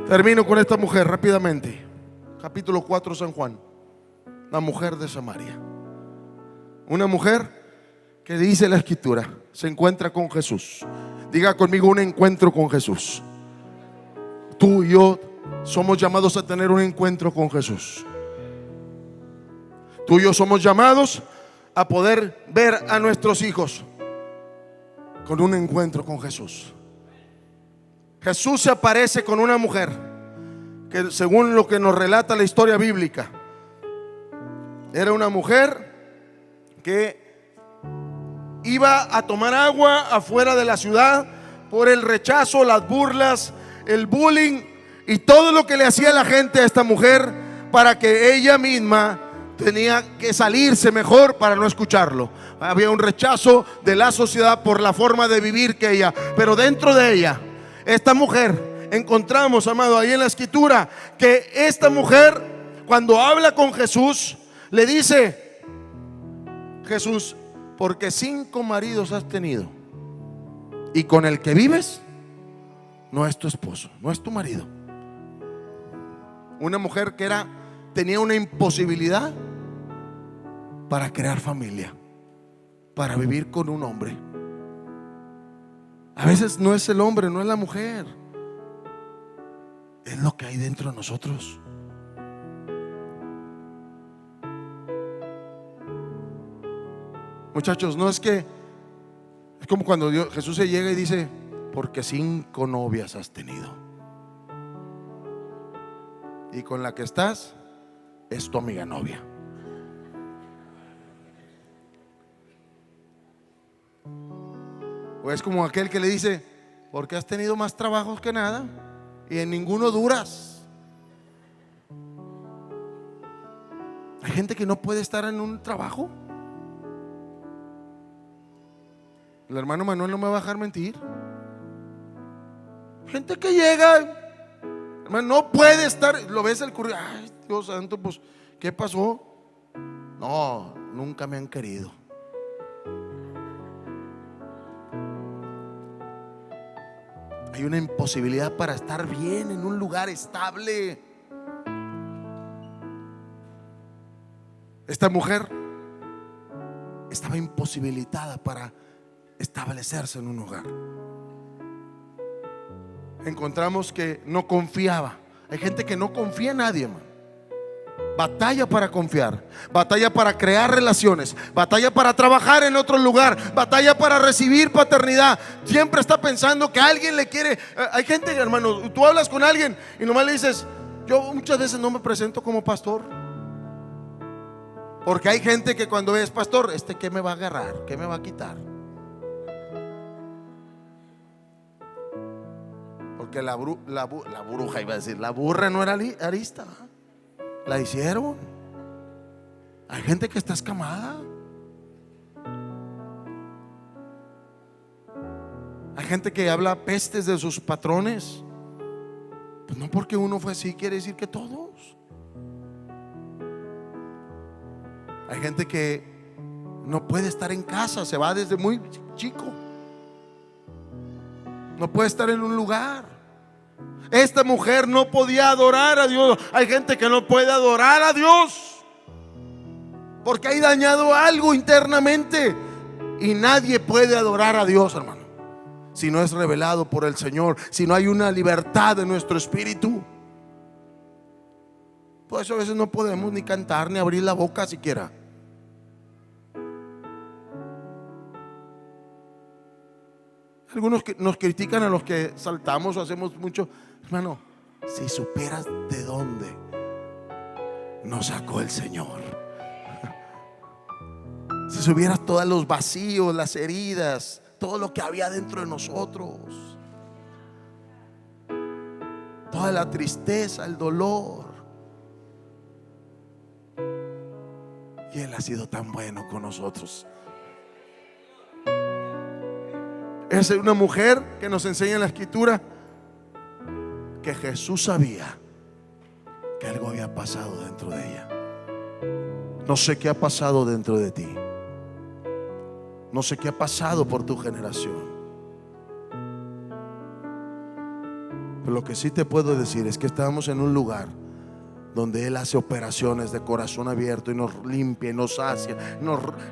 Speaker 1: Termino con esta mujer rápidamente. Capítulo 4, San Juan. La mujer de Samaria. Una mujer que dice la Escritura, se encuentra con Jesús. Diga conmigo, un encuentro con Jesús. Tú y yo somos llamados a tener un encuentro con Jesús. Tú y yo somos llamados a poder ver a nuestros hijos con un encuentro con Jesús. Jesús se aparece con una mujer que, según lo que nos relata la historia bíblica, era una mujer que iba a tomar agua afuera de la ciudad por el rechazo, las burlas, el bullying y todo lo que le hacía la gente a esta mujer, para que ella misma tenía que salirse mejor para no escucharlo. Había un rechazo de la sociedad por la forma de vivir que ella, pero dentro de ella, esta mujer, encontramos, amado, ahí en la Escritura, que esta mujer, cuando habla con Jesús, le dice: Jesús, porque 5 maridos has tenido y con el que vives no es tu esposo, no es tu marido. Una mujer que tenía una imposibilidad para crear familia, para vivir con un hombre. A veces no es el hombre, no es la mujer, es lo que hay dentro de nosotros. Muchachos, no es que como cuando Jesús se llega y dice: porque 5 novias has tenido, y con la que estás es tu amiga novia. O es como aquel que le dice: porque has tenido más trabajos que nada y en ninguno duras. Hay gente que no puede estar en un trabajo. El hermano Manuel no me va a dejar mentir. Gente que llega, hermano, no puede estar. Lo ves el currículum: ay, Dios santo, pues ¿qué pasó? No, nunca me han querido. Hay una imposibilidad para estar bien en un lugar estable. Esta mujer estaba imposibilitada para establecerse en un hogar. Encontramos que no confiaba. Hay gente que no confía en nadie, man. Batalla para confiar, batalla para crear relaciones, batalla para trabajar en otro lugar, batalla para recibir paternidad. Siempre está pensando que alguien le quiere. Hay gente, hermano, tú hablas con alguien y nomás le dices: yo muchas veces no me presento como pastor. Porque hay gente que cuando es pastor, ¿qué me va a agarrar? ¿Qué me va a quitar? Porque la bruja, iba a decir, la burra no era arista, la hicieron. Hay gente que está escamada. Hay gente que habla pestes de sus patrones. Pues no porque uno fue así quiere decir que todos. Hay gente que no puede estar en casa, se va desde muy chico. No puede estar en un lugar. Esta mujer no podía adorar a Dios. Hay gente que no puede adorar a Dios porque hay dañado algo internamente. Y nadie puede adorar a Dios, hermano, si no es revelado por el Señor, si no hay una libertad de nuestro espíritu. Por eso a veces no podemos ni cantar ni abrir la boca siquiera. Algunos que nos critican a los que saltamos o hacemos mucho. Hermano, si supieras de dónde nos sacó el Señor, si supieras todos los vacíos, las heridas, todo lo que había dentro de nosotros, toda la tristeza, el dolor. Y Él ha sido tan bueno con nosotros. Es una mujer que nos enseña en la Escritura que Jesús sabía que algo había pasado dentro de ella. No sé qué ha pasado dentro de ti. No sé qué ha pasado por tu generación. Pero lo que sí te puedo decir es que estamos en un lugar donde Él hace operaciones de corazón abierto y nos limpia, nos sacia,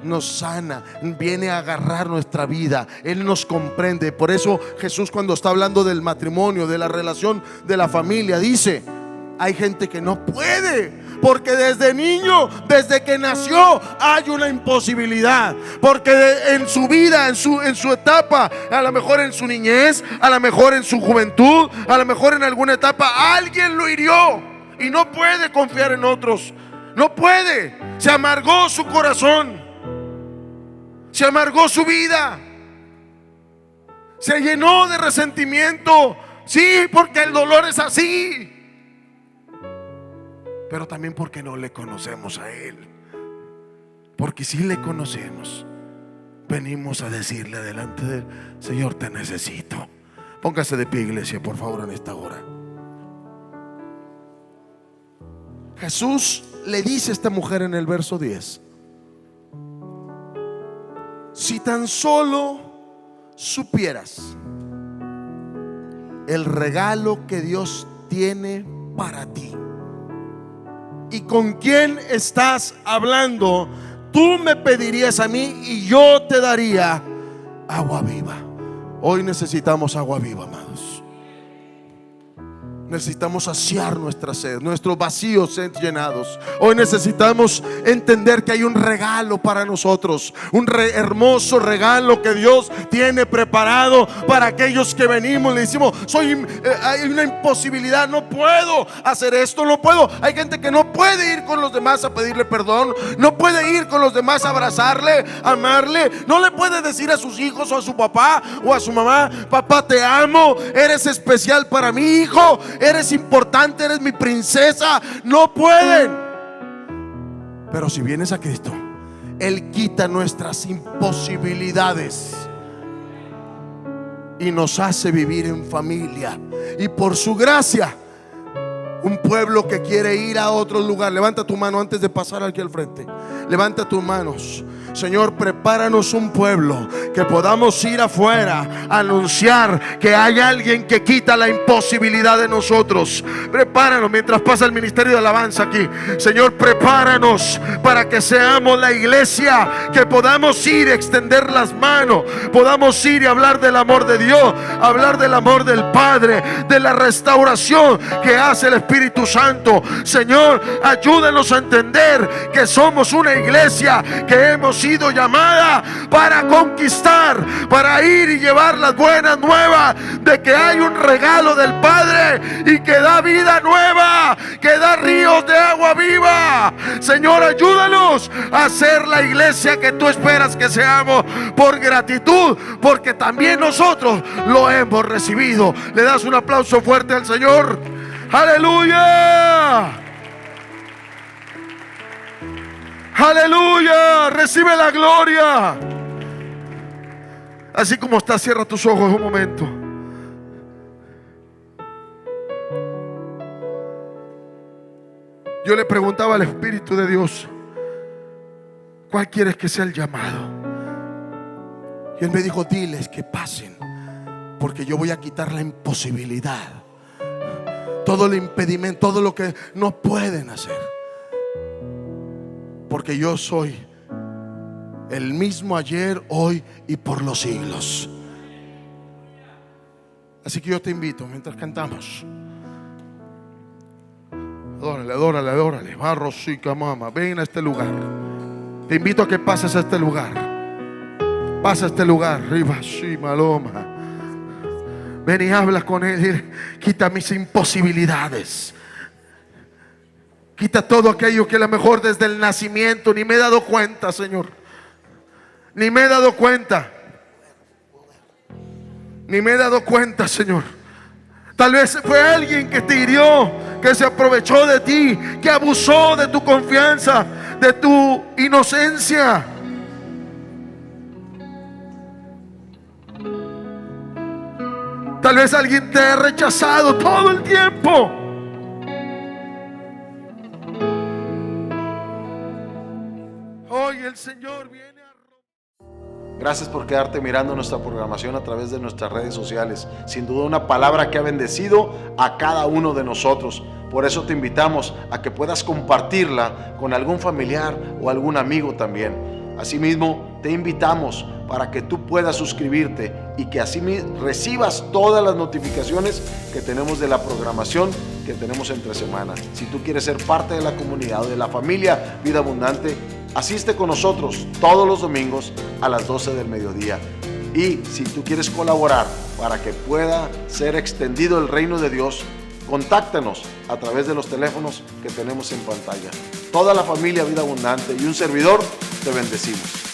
Speaker 1: nos sana, viene a agarrar nuestra vida. Él nos comprende. Por eso Jesús, cuando está hablando del matrimonio, de la relación de la familia, dice: hay gente que no puede, porque desde niño, desde que nació, hay una imposibilidad. Porque en su vida, en su etapa, a lo mejor en su niñez, a lo mejor en su juventud, a lo mejor en alguna etapa, alguien lo hirió y no puede confiar en otros. No puede. Se amargó su corazón, se amargó su vida, se llenó de resentimiento. Sí, porque el dolor es así, pero también porque no le conocemos a Él. Porque si le conocemos, venimos a decirle delante de Él: Señor, te necesito. Póngase de pie, iglesia, por favor, en esta hora. Jesús le dice a esta mujer en el verso 10: si tan solo supieras el regalo que Dios tiene para ti y con quién estás hablando, tú me pedirías a mí y yo te daría agua viva. Hoy necesitamos agua viva, amados. Necesitamos saciar nuestra sed, nuestros vacíos ser llenados. Hoy necesitamos entender que hay un regalo para nosotros, un hermoso regalo que Dios tiene preparado para aquellos que venimos. Le decimos, hay una imposibilidad, no puedo hacer esto, no puedo. Hay gente que no puede ir con los demás a pedirle perdón, no puede ir con los demás a abrazarle, amarle, no le puede decir a sus hijos o a su papá o a su mamá: papá, te amo, eres especial para mi hijo, eres importante, eres mi princesa. No pueden. Pero si vienes a Cristo, Él quita nuestras imposibilidades y nos hace vivir en familia. Y por su gracia, un pueblo que quiere ir a otro lugar. Levanta tu mano antes de pasar aquí al frente. Levanta tus manos. Señor, prepáranos un pueblo que podamos ir afuera a anunciar que hay alguien que quita la imposibilidad de nosotros. Prepáranos mientras pasa el ministerio de alabanza aquí. Señor, prepáranos para que seamos la iglesia que podamos ir a extender las manos, podamos ir y hablar del amor de Dios, hablar del amor del Padre, de la restauración que hace el Espíritu Santo. Señor, ayúdanos a entender que somos una iglesia que hemos sido llamada para conquistar, para ir y llevar las buenas nuevas de que hay un regalo del Padre y que da vida nueva, que da ríos de agua viva. Señor, ayúdanos a ser la iglesia que tú esperas que seamos, por gratitud, porque también nosotros lo hemos recibido. Le das un aplauso fuerte al Señor. Aleluya. Aleluya, recibe la gloria. Así como está, cierra tus ojos un momento. Yo le preguntaba al Espíritu de Dios: ¿cuál quieres que sea el llamado? Y Él me dijo: diles que pasen, porque yo voy a quitar la imposibilidad, todo el impedimento, todo lo que no pueden hacer. Porque yo soy el mismo ayer, hoy y por los siglos. Así que yo te invito, mientras cantamos, adórale, adórale, adórale. Barrosica, mamá, ven a este lugar. Te invito a que pases a este lugar. Pasa a este lugar. Riba, sí, maloma. Ven y habla con Él. Quita mis imposibilidades. Quita todo aquello que a lo mejor desde el nacimiento ni me he dado cuenta, Señor. Ni me he dado cuenta. Ni me he dado cuenta, Señor. Tal vez fue alguien que te hirió, que se aprovechó de ti, que abusó de tu confianza, de tu inocencia. Tal vez alguien te ha rechazado todo el tiempo. Hoy el Señor viene a...
Speaker 2: Gracias por quedarte mirando nuestra programación a través de nuestras redes sociales. Sin duda una palabra que ha bendecido a cada uno de nosotros. Por eso te invitamos a que puedas compartirla con algún familiar o algún amigo también. Asimismo, te invitamos para que tú puedas suscribirte y que así recibas todas las notificaciones que tenemos de la programación que tenemos entre semana. Si tú quieres ser parte de la comunidad o de la familia Vida Abundante, asiste con nosotros todos los domingos a las 12 del mediodía. Y si tú quieres colaborar para que pueda ser extendido el reino de Dios, contáctanos a través de los teléfonos que tenemos en pantalla. Toda la familia Vida Abundante y un servidor te bendecimos.